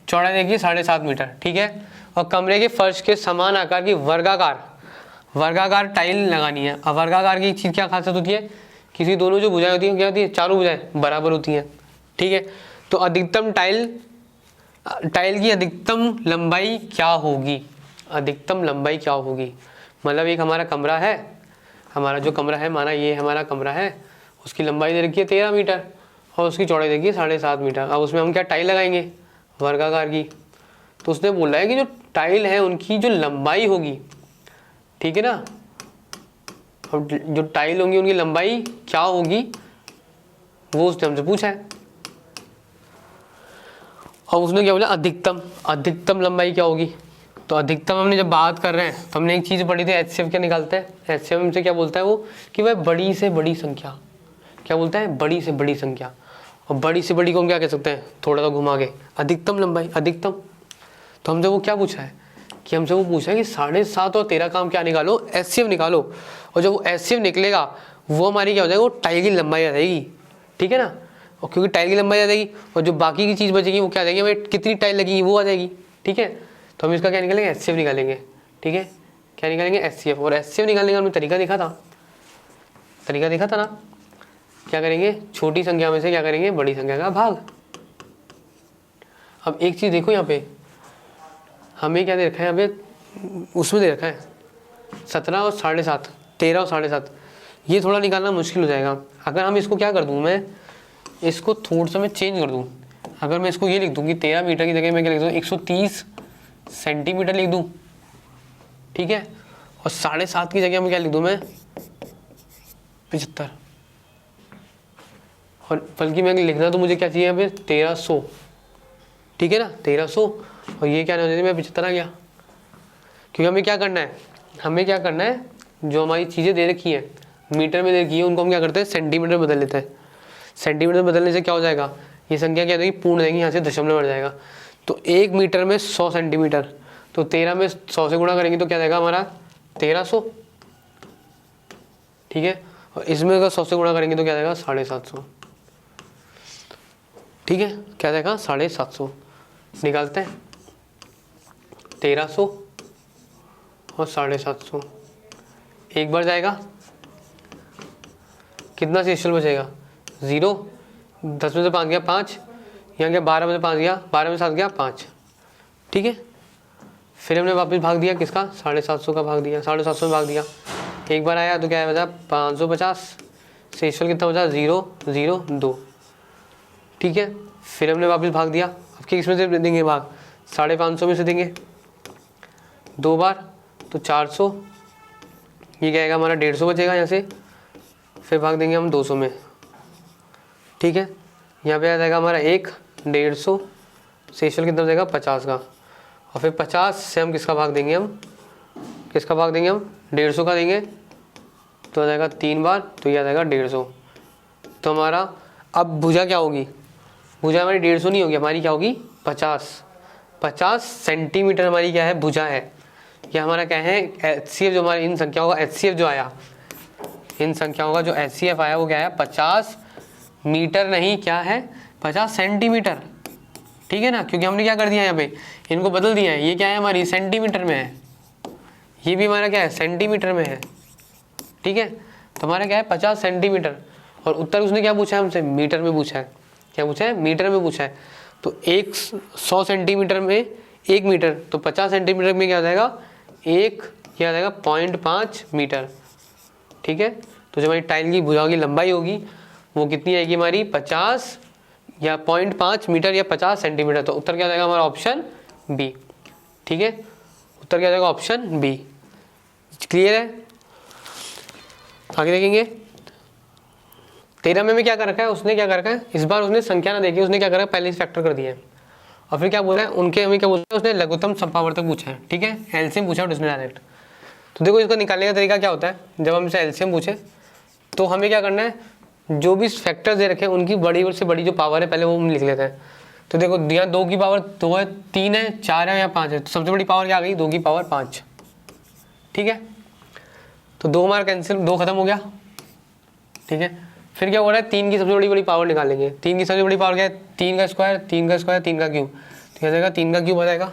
चौड़ाई दे रखी है 7.5 मीटर, ठीक है। और कमरे के फर्श के समान आकार की वर्गाकार टाइल लगानी है। अब वर्गाकार की चीज़ क्या खासियत होती है, किसी दोनों जो भुजाएं होती हैं क्या होती है, चारों भुजाएं बराबर होती हैं, ठीक है। तो अधिकतम टाइल की अधिकतम लंबाई क्या होगी, अधिकतम लंबाई क्या होगी, मतलब एक हमारा कमरा है, हमारा जो कमरा है, माना ये हमारा कमरा है, उसकी लंबाई दे रखी है 13 मीटर और उसकी चौड़ाई देखिए 7.5 मीटर। अब उसमें हम क्या टाइल लगाएंगे, वर्गाकार की। तो उसने बोला है कि जो टाइल है उनकी जो लंबाई होगी, ठीक है ना, अब जो टाइल होंगी उनकी लंबाई क्या होगी वो उसने हमसे पूछा है। और उसने क्या बोला, अधिकतम लंबाई क्या होगी। तो अधिकतम हमने जब बात कर रहे हैं तो हमने एक चीज़ पढ़ी थी, एचसीएफ क्या निकालता है, एचसीएफ हमसे क्या बोलता है वो, कि वह बड़ी से बड़ी संख्या, क्या बोलता है, बड़ी से बड़ी संख्या। और बड़ी से बड़ी को हम क्या कह सकते हैं, थोड़ा सा घुमा के, अधिकतम लंबाई, अधिकतम। तो हमसे वो क्या पूछा है कि हमसे वो पूछा है कि 7.5 और 13 का हम क्या निकालो, एचसीएफ निकालो। और जब वो एचसीएफ निकलेगा वो हमारी क्या हो जाएगा, वो टाइल की लंबाई आ जाएगी, ठीक है ना। और क्योंकि टाइल की लंबाई आ जाएगी और जो बाकी की चीज़ बचेगी वो क्या आ जाएगी, हमें कितनी टाइल लगेगी वो आ जाएगी, ठीक है। तो हम इसका क्या निकालेंगे, एचसीएफ निकालेंगे, ठीक है। क्या निकालेंगे, एचसीएफ। और एचसीएफ निकालने का हमने तरीका देखा था ना, क्या करेंगे, छोटी संख्या में से क्या करेंगे, बड़ी संख्या का भाग। अब एक चीज़ देखो यहाँ पे हमें क्या दे रखा है, यहाँ पे उसमें दे रखा है 17 और 7.5, 13 और 7.5। ये थोड़ा निकालना मुश्किल हो जाएगा। अगर हम इसको क्या कर दूँ, मैं इसको थोड़ा सा मैं चेंज कर दूँ, अगर मैं इसको ये लिख दूँ कि 13 मीटर की जगह मैं क्या लिख दूँ 130 सेंटीमीटर लिख दूँ, ठीक है। और 7.5 की जगह में क्या लिख दूँ मैं, 75। और बल्कि मैं लिखना तो मुझे क्या चाहिए यहाँ पे 1300, ठीक है ना, 1300। और ये क्या नहीं, मैं 75 आ गया। क्योंकि हमें क्या करना है, हमें क्या करना है, जो हमारी चीज़ें दे रखी हैं मीटर में दे रखी है उनको हम क्या करते हैं सेंटीमीटर में बदल लेते हैं। सेंटीमीटर में बदलने से क्या हो जाएगा, ये संख्या क्या हो जाएगी, पूर्ण रहेगी, यहाँ से दशमलव बढ़ जाएगा। तो 1 मीटर में 100 सेंटीमीटर, तो 13 में 100 से गुणा करेंगे तो क्या जाएगा हमारा 1300, ठीक है। और इसमें अगर 100 से गुणा करेंगे तो क्या जाएगा 750, ठीक है। क्या जाएगा 750। निकालते हैं 1300 और 750, एक बार जाएगा, कितना शेषफल बचेगा 0। 10 में से 5 गया 5, यहाँ गया 12 में से 5 गया, 12 में से 7 गया 5, ठीक है। फिर हमने वापस भाग दिया किसका, 750 का भाग दिया, 750 में भाग दिया, एक बार आया तो क्या है बचा 550, शेषफल कितना बचा 0 0 2, ठीक है। फिर हमने वापस भाग दिया, अब किस में से देंगे भाग, 550 में से देंगे 2 बार, तो 400, ये क्या आएगा हमारा 150 बचेगा यहाँ से। फिर भाग देंगे हम 200 में, ठीक है। यहाँ पे आ जाएगा हमारा 1 150, शेषफल कितना बचेगा 50 का। और फिर 50 से हम किसका भाग देंगे, हम किसका भाग देंगे, हम 150 का देंगे, तो आ जाएगा 3 बार, तो ये आ जाएगा 150। तो हमारा अब भुजा क्या होगी, भुजा हमारी 150 नहीं होगी, हमारी क्या होगी 50 सेंटीमीटर हमारी क्या है भुजा है। यह हमारा क्या है HCF, जो हमारे इन संख्याओं का HCF जो आया, इन संख्याओं का जो HCF आया वो क्या है 50 मीटर, नहीं क्या है 50 सेंटीमीटर, ठीक है ना। क्योंकि हमने क्या कर दिया यहाँ पे, इनको बदल दिया है, ये क्या है हमारी सेंटीमीटर में है, ये भी हमारा क्या है सेंटीमीटर में है, ठीक है। तो हमारा क्या है 50 सेंटीमीटर। और उत्तर उसने क्या पूछा है हमसे, मीटर में पूछा है, क्या पूछा है मीटर में पूछा है। तो 100 सेंटीमीटर में 1 मीटर, तो 50 सेंटीमीटर में क्या हो जाएगा, एक क्या आ जाएगा 0.5 मीटर, ठीक है। तो जो हमारी टाइल की भुजा की लंबाई होगी वो कितनी आएगी हमारी 50 या 0.5 मीटर या 50 सेंटीमीटर। तो उत्तर क्या आ जाएगा हमारा ऑप्शन बी, ठीक है। उत्तर क्या आ जाएगा ऑप्शन बी। क्लियर है, आगे देखेंगे। 13 में क्या कर रखा है उसने, क्या कर रखा है इस बार उसने संख्या ना देखी, उसने क्या करा पहले से फैक्टर कर दिया है। और फिर क्या बोल रहा है उनके, हमें क्या बोल रहा है उसने लघुत्तम समपावर्तक पूछा है, ठीक है, एलसीएम पूछा उसने डायरेक्ट। तो देखो इसको निकालने का तरीका क्या होता है, जब हमसे एलसीएम पूछे तो हमें क्या करना है, जो भी फैक्टर्स दे रखे हैं उनकी बड़ी से बड़ी जो पावर है पहले वो हम लिख लेते हैं। तो देखो यहाँ 2 की पावर 2 है, 3 है, 4 है या 5 है, तो सबसे बड़ी पावर क्या आ गई 2 की पावर 5, ठीक है। तो 2 हमारा कैंसिल, 2 खत्म हो गया, ठीक है। फिर क्या हो रहा है 3 की सबसे बड़ी पावर निकालेंगे। 3 की सबसे बड़ी पावर क्या है 3 का स्क्वायर, 3 का स्क्वायर, 3 का क्यूब, तो क्या जाएगा 3 का क्यूब आ जाएगा,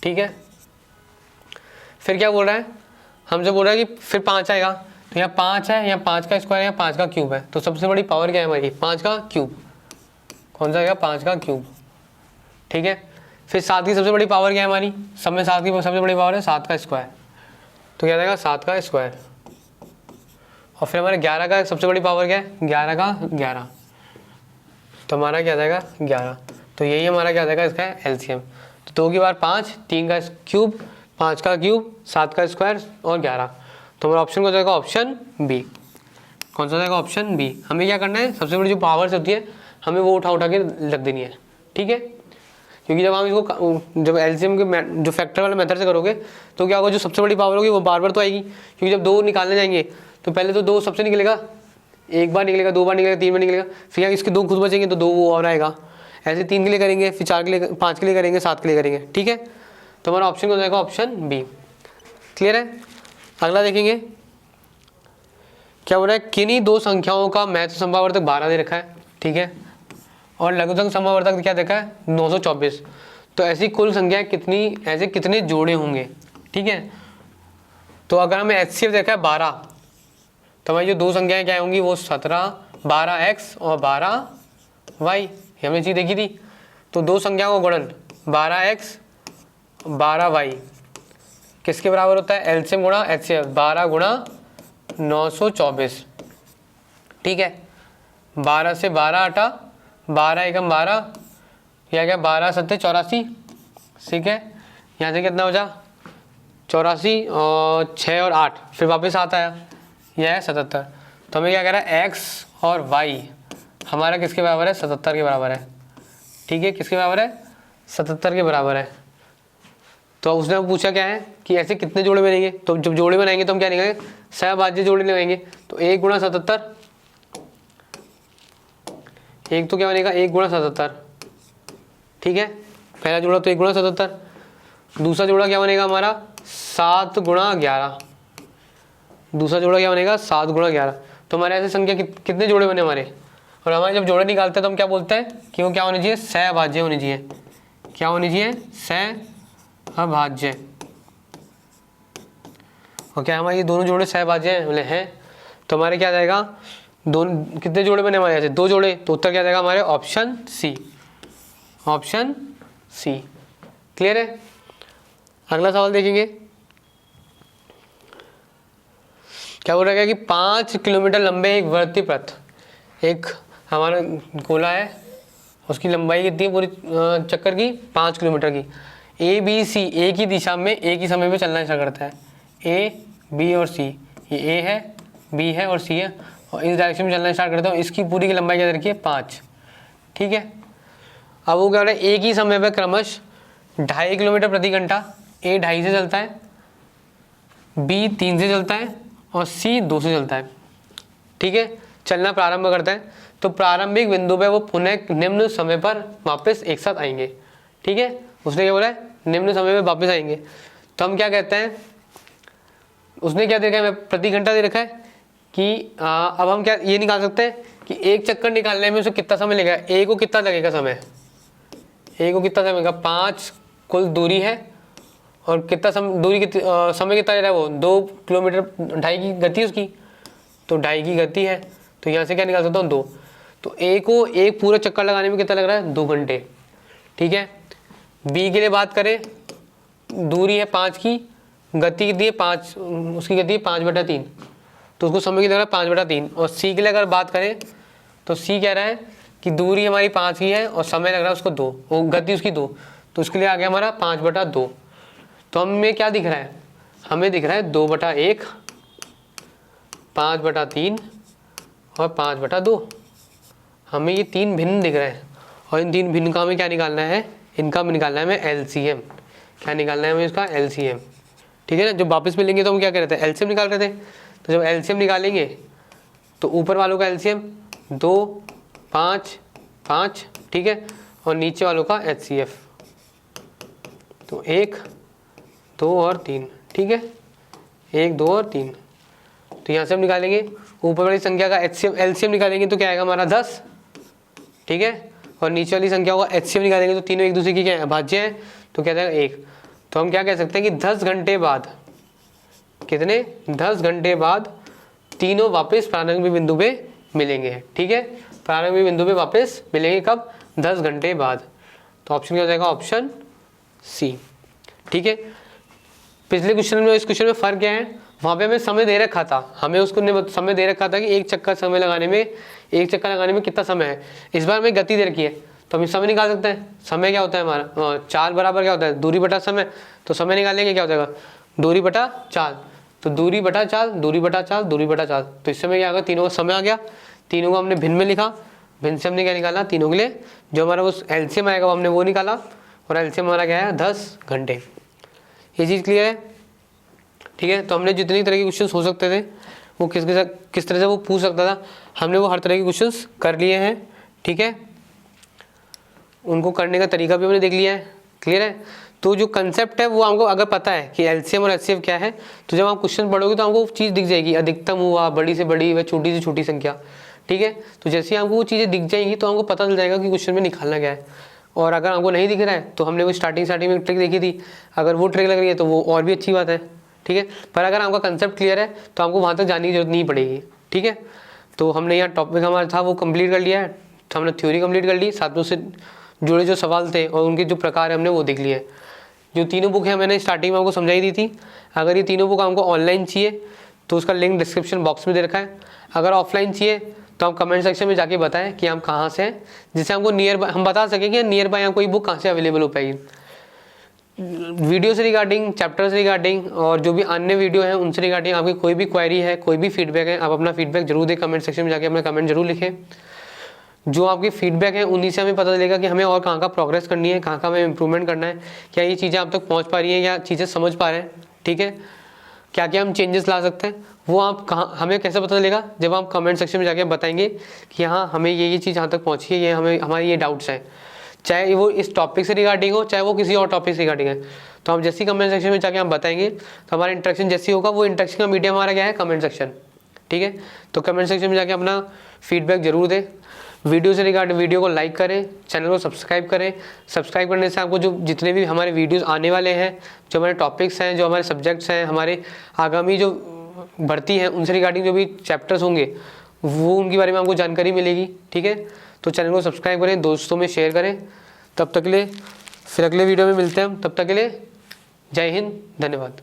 ठीक है। फिर क्या बोल रहा है हमसे, बोल रहा है कि फिर 5 आएगा, तो यहाँ 5 है, यहाँ 5 का स्क्वायर, यहाँ 5 का क्यूब है, तो सबसे बड़ी पावर क्या है हमारी 5 का क्यूब, कौन सा आएगा 5 का क्यूब, ठीक है। फिर 7 की सबसे बड़ी पावर क्या है हमारी, सब में 7 की सबसे बड़ी पावर है 7 का स्क्वायर, तो क्या जाएगा 7 का स्क्वायर। और फिर हमारे 11 का सबसे बड़ी पावर क्या है 11 का 11, तो हमारा क्या जाएगा 11। तो यही हमारा क्या जाएगा इसका एलसीएम। तो 2 की बार 5, 3 का क्यूब, 5 का क्यूब, 7 का स्क्वायर और 11, तो हमारा ऑप्शन को जाएगा ऑप्शन बी। कौन सा जाएगा ऑप्शन बी। हमें क्या करना है सबसे बड़ी जो पावर्स होती है हमें वो उठा के रख देनी है, ठीक है। क्योंकि जब हम इसको जब एलसीएम के जो फैक्टर वाले मेथड से करोगे तो क्या होगा, जो सबसे बड़ी पावर होगी वो बार बार तो आएगी, क्योंकि जब 2 निकालने जाएंगे तो पहले तो 2 सबसे निकलेगा, 1 बार निकलेगा, 2 बार निकलेगा, 3 बार निकलेगा, फिर इसके 2 खुद बचेंगे तो 2 वो और आएगा, ऐसे 3 के लिए करेंगे, फिर 4 के लिए, 5 के लिए करेंगे, 7 के लिए करेंगे, ठीक है। तो हमारा ऑप्शन हो जाएगा ऑप्शन बी। क्लियर है। अगला देखेंगे क्या बोल रहा है, किन्हीं 2 संख्याओं का महत्व समपावर्तक 12 दे रखा है, ठीक है, और लघुत्तम समपावर्तक क्या देखा है 924। तो ऐसी कुल संख्या कितनी, ऐसे कितने जोड़े होंगे, ठीक है। तो अगर हमें HCF देखा है 12, तो हमारी जो 2 संख्याएं क्या होंगी वो 17, 12x और 12y, ये हमने चीज़ देखी थी। तो 2 संख्याओं का गुणन 12x 12y किसके बराबर होता है, एलसीएम गुणा HCF, 12 गुणा 924, ठीक है। 12 से 12 हटा, 12 एकम 12, या क्या 12 सत्ते 84, ठीक है। यहाँ से कितना हो जा 84 और 6 और 8, फिर वापस 7 आया, यह है 77। तो हमें क्या कह रहा है x और y हमारा किसके बराबर है, 77 के बराबर है। ठीक है, किसके बराबर है, 77 के बराबर है। तो उसने पूछा क्या है कि ऐसे कितने जोड़े बनेंगे, तो जब जोड़े बनाएंगे तो हम क्या निकालेंगे, सहभाज्य जोड़े लगाएंगे। तो 1 गुणा 77, एक तो क्या बनेगा 1 गुणा 77। ठीक है, पहला जोड़ा तो 1 गुणा 77, दूसरा जोड़ा क्या बनेगा हमारा 7 गुणा 11, दूसरा जोड़ा क्या बनेगा 7 गुणा 11। तो हमारे ऐसे संख्या कितने जोड़े बने हमारे, और हमारे जब जोड़े निकालते हैं तो हम क्या बोलते हैं कि वो क्या होनी चाहिए, सहभाज्य होनी चाहिए। क्या होनी चाहिए, सहभाज्य। और क्या हमारे ये दोनों जोड़े सहभाज्य हैं, तो हमारे क्या जाएगा, दोनों कितने जोड़े बने हमारे ऐसे 2 जोड़े, तो उत्तर क्या जाएगा हमारे option C, option C. Clear है। अगला सवाल देखेंगे, क्या बोल रहा है कि 5 किलोमीटर लंबे एक वृत्तीय पथ, एक हमारा गोला है, उसकी लंबाई कितनी है पूरी चक्कर की 5 किलोमीटर की। ए बी सी एक ही दिशा में एक ही समय पे चलना स्टार्ट करता है। ए बी और सी, ये ए है, बी है और सी है, और इस डायरेक्शन में चलना स्टार्ट करता हूँ। इसकी पूरी की लंबाई क्या रखी है 5। ठीक है, अब वो क्या हो रहा है, एक ही समय पर क्रमश 2.5 किलोमीटर प्रति घंटा ए 2.5 से चलता है, बी 3 से चलता है और सी 2 से चलता है। ठीक है, चलना प्रारंभ करता है। तो प्रारंभिक बिंदु पे वो पुनः निम्न समय पर वापस एक साथ आएंगे। ठीक है, उसने क्या बोला है, निम्न समय पे वापस आएंगे। तो हम क्या कहते हैं, उसने क्या दे रखा है, प्रति घंटा दे रखा है कि अब हम क्या ये निकाल सकते हैं कि एक चक्कर निकालने में उसे कितना समय लगेगा, ए को कितना लगेगा समय, ए को कितना समय लगेगा 5 कुल दूरी है, और कितना समय दूरी समय कितना ले रहा है वो 2 किलोमीटर 2.5 की गति उसकी, तो 2.5 की गति है। तो यहाँ से क्या निकाल सकता हूँ 2। तो ए को एक पूरा चक्कर लगाने में कितना लग रहा है 2 घंटे। ठीक है, बी के लिए बात करें, दूरी है 5 की, गति कितनी है 5, उसकी गति है 5/3, तो उसको समय कितना लग रहा है 5/3। और सी के लिए अगर बात करें तो सी कह रहा है कि दूरी हमारी 5 की है और समय लग रहा है उसको 2, वो गति उसकी 2, तो उसके लिए आ गया हमारा 5/2। तो हमें क्या दिख रहा है, हमें दिख रहा है 2/1, 5/3 और 5/2। हमें ये 3 भिन्न दिख रहे हैं, और इन 3 भिन्न का हमें क्या निकालना है, इनका हमें निकालना है हमें एलसीएम। क्या निकालना है हमें इसका एलसीएम। ठीक है ना, जब वापस मिलेंगे तो हम क्या कर रहे थे, एलसीएम निकाल रहे थे। तो जब एलसीएम निकालेंगे तो ऊपर वालों का एलसीएम 2, 5, 5। ठीक है, और नीचे वालों का एचसीएफ, तो 1, 2 और 3। ठीक है, 1, 2 और 3। तो यहाँ से हम निकालेंगे ऊपर वाली संख्या का एलसीएम निकालेंगे तो क्या आएगा हमारा 10। ठीक है, और नीचे वाली संख्या का एचसीएफ निकालेंगे तो तीनों एक दूसरे की क्या है, भाज्य है, तो क्या जाएगा 1। तो हम क्या कह सकते हैं कि 10 घंटे बाद, कितने 10 घंटे बाद तीनों वापस प्रारंभिक बिंदु पे मिलेंगे। ठीक है, प्रारंभिक बिंदु पे वापस मिलेंगे कब, 10 घंटे बाद। तो ऑप्शन क्या हो जाएगा, ऑप्शन सी। ठीक है, पिछले क्वेश्चन में इस क्वेश्चन में फर्क क्या है, वहाँ पे हमें समय दे रखा था, हमें उसको समय दे रखा था कि एक चक्कर लगाने में कितना समय है। इस बार हमें गति दे रखी है, तो हम समय निकाल सकते हैं। समय क्या होता है हमारा, चाल बराबर क्या होता है, दूरी बटा समय। तो समय निकालेंगे क्या हो जाएगा, दूरी बटा चाल। तो दूरी बटा चाल, दूरी बटा चाल, दूरी बटा चाल। तो इस समय क्या आ गया, तीनों का समय आ गया। तीनों को हमने भिन्न में लिखा, भिन्न से हमने क्या निकाला, तीनों के लिए जो हमारा वो एलसीएम आएगा वो हमने वो निकाला, और एलसीएम हमारा क्या है 10 घंटे। ये चीज़ क्लियर है। ठीक है, तो हमने जितनी तरह के क्वेश्चन हो सकते थे वो किस तरह से वो पूछ सकता था, हमने वो हर तरह के क्वेश्चन कर लिए हैं। ठीक है, उनको करने का तरीका भी हमने देख लिया है। क्लियर है। तो जो कंसेप्ट है वो हमको अगर पता है कि एलसीएम और एचसीएफ क्या है, तो जब आप क्वेश्चन पढ़ोगे तो हमको चीज़ दिख जाएगी, अधिकतम हुआ, बड़ी से बड़ी व छोटी से छोटी संख्या। ठीक है, तो जैसे ही हमको वो चीज़ें दिख जाएंगी तो हमको पता चल जाएगा कि क्वेश्चन में निकालना क्या है। और अगर हमको नहीं दिख रहा है तो हमने वो स्टार्टिंग में ट्रिक देखी थी, अगर वो ट्रिक लग रही है तो वो और भी अच्छी बात है। ठीक है, पर अगर आपका कंसेप्ट क्लियर है तो हमको वहाँ तक जाने की जरूरत नहीं पड़ेगी। ठीक है, तो हमने यहाँ टॉपिक हमारा था वो कंप्लीट कर लिया है, तो हमने थ्योरी कंप्लीट कर ली, साथ में उससे जुड़े जो सवाल थे और उनके जो प्रकार है हमने वो देख लिए। जो तीनों बुक है मैंने स्टार्टिंग में आपको समझाई दी थी। अगर ये तीनों बुक हमको ऑनलाइन चाहिए तो उसका लिंक डिस्क्रिप्शन बॉक्स में दे रखा है। अगर ऑफलाइन चाहिए तो हम कमेंट सेक्शन में जाके बताएं कि हम कहाँ से हैं, जिससे हमको नियर बाय हम बता सकें कि नियर बाय हम कोई बुक कहाँ से अवेलेबल हो पाएगी। वीडियो से रिगार्डिंग, चैप्टर से रिगार्डिंग और जो भी अन्य वीडियो हैं उनसे रिगार्डिंग आपकी कोई भी क्वेरी है, कोई भी फीडबैक है, आप अपना फीडबैक जरूर दें, कमेंट सेक्शन में जाके अपना कमेंट जरूर लिखें। जो आपकी फीडबैक है उन्हीं से हमें पता चलेगा कि हमें और कहाँ प्रोग्रेस करनी है, कहाँ हमें इंप्रूवमेंट करना है, क्या ये चीज़ें आप तक पहुँच पा रही हैं या चीज़ें समझ पा रहे हैं, ठीक है, क्या क्या हम चेंजेस ला सकते हैं। वो आप कहाँ, हमें कैसे पता चलेगा, जब आप कमेंट सेक्शन में जाके बताएंगे कि हाँ हमें ये चीज़ यहाँ तक पहुँची है, ये हमें हमारे ये डाउट्स हैं, चाहे वो इस टॉपिक से रिगार्डिंग हो, चाहे वो किसी और टॉपिक से रिगार्डिंग है। तो हम जैसे ही कमेंट सेक्शन में जाके हम बताएंगे तो हमारा इंटरेक्शन जैसी होगा, वो इंटरेक्शन का मीडियम हमारा क्या है, कमेंट सेक्शन, ठीक है। तो कमेंट सेक्शन में जाके अपना फीडबैक जरूर दें। वीडियो से रिगार्डिंग वीडियो को लाइक करें, चैनल को सब्सक्राइब करें। सब्सक्राइब करने से आपको जो जितने भी हमारे वीडियोस आने वाले हैं, जो हमारे टॉपिक्स हैं, जो हमारे सब्जेक्ट्स हैं, हमारे आगामी जो भर्ती हैं उनसे रिगार्डिंग जो भी चैप्टर्स होंगे वो उनके बारे में आपको जानकारी मिलेगी, ठीक है। तो चैनल को सब्सक्राइब करें, दोस्तों में शेयर करें। तब तक के लिए फिर अगले वीडियो में मिलते हैं हम, तब तक के लिए जय हिंद, धन्यवाद।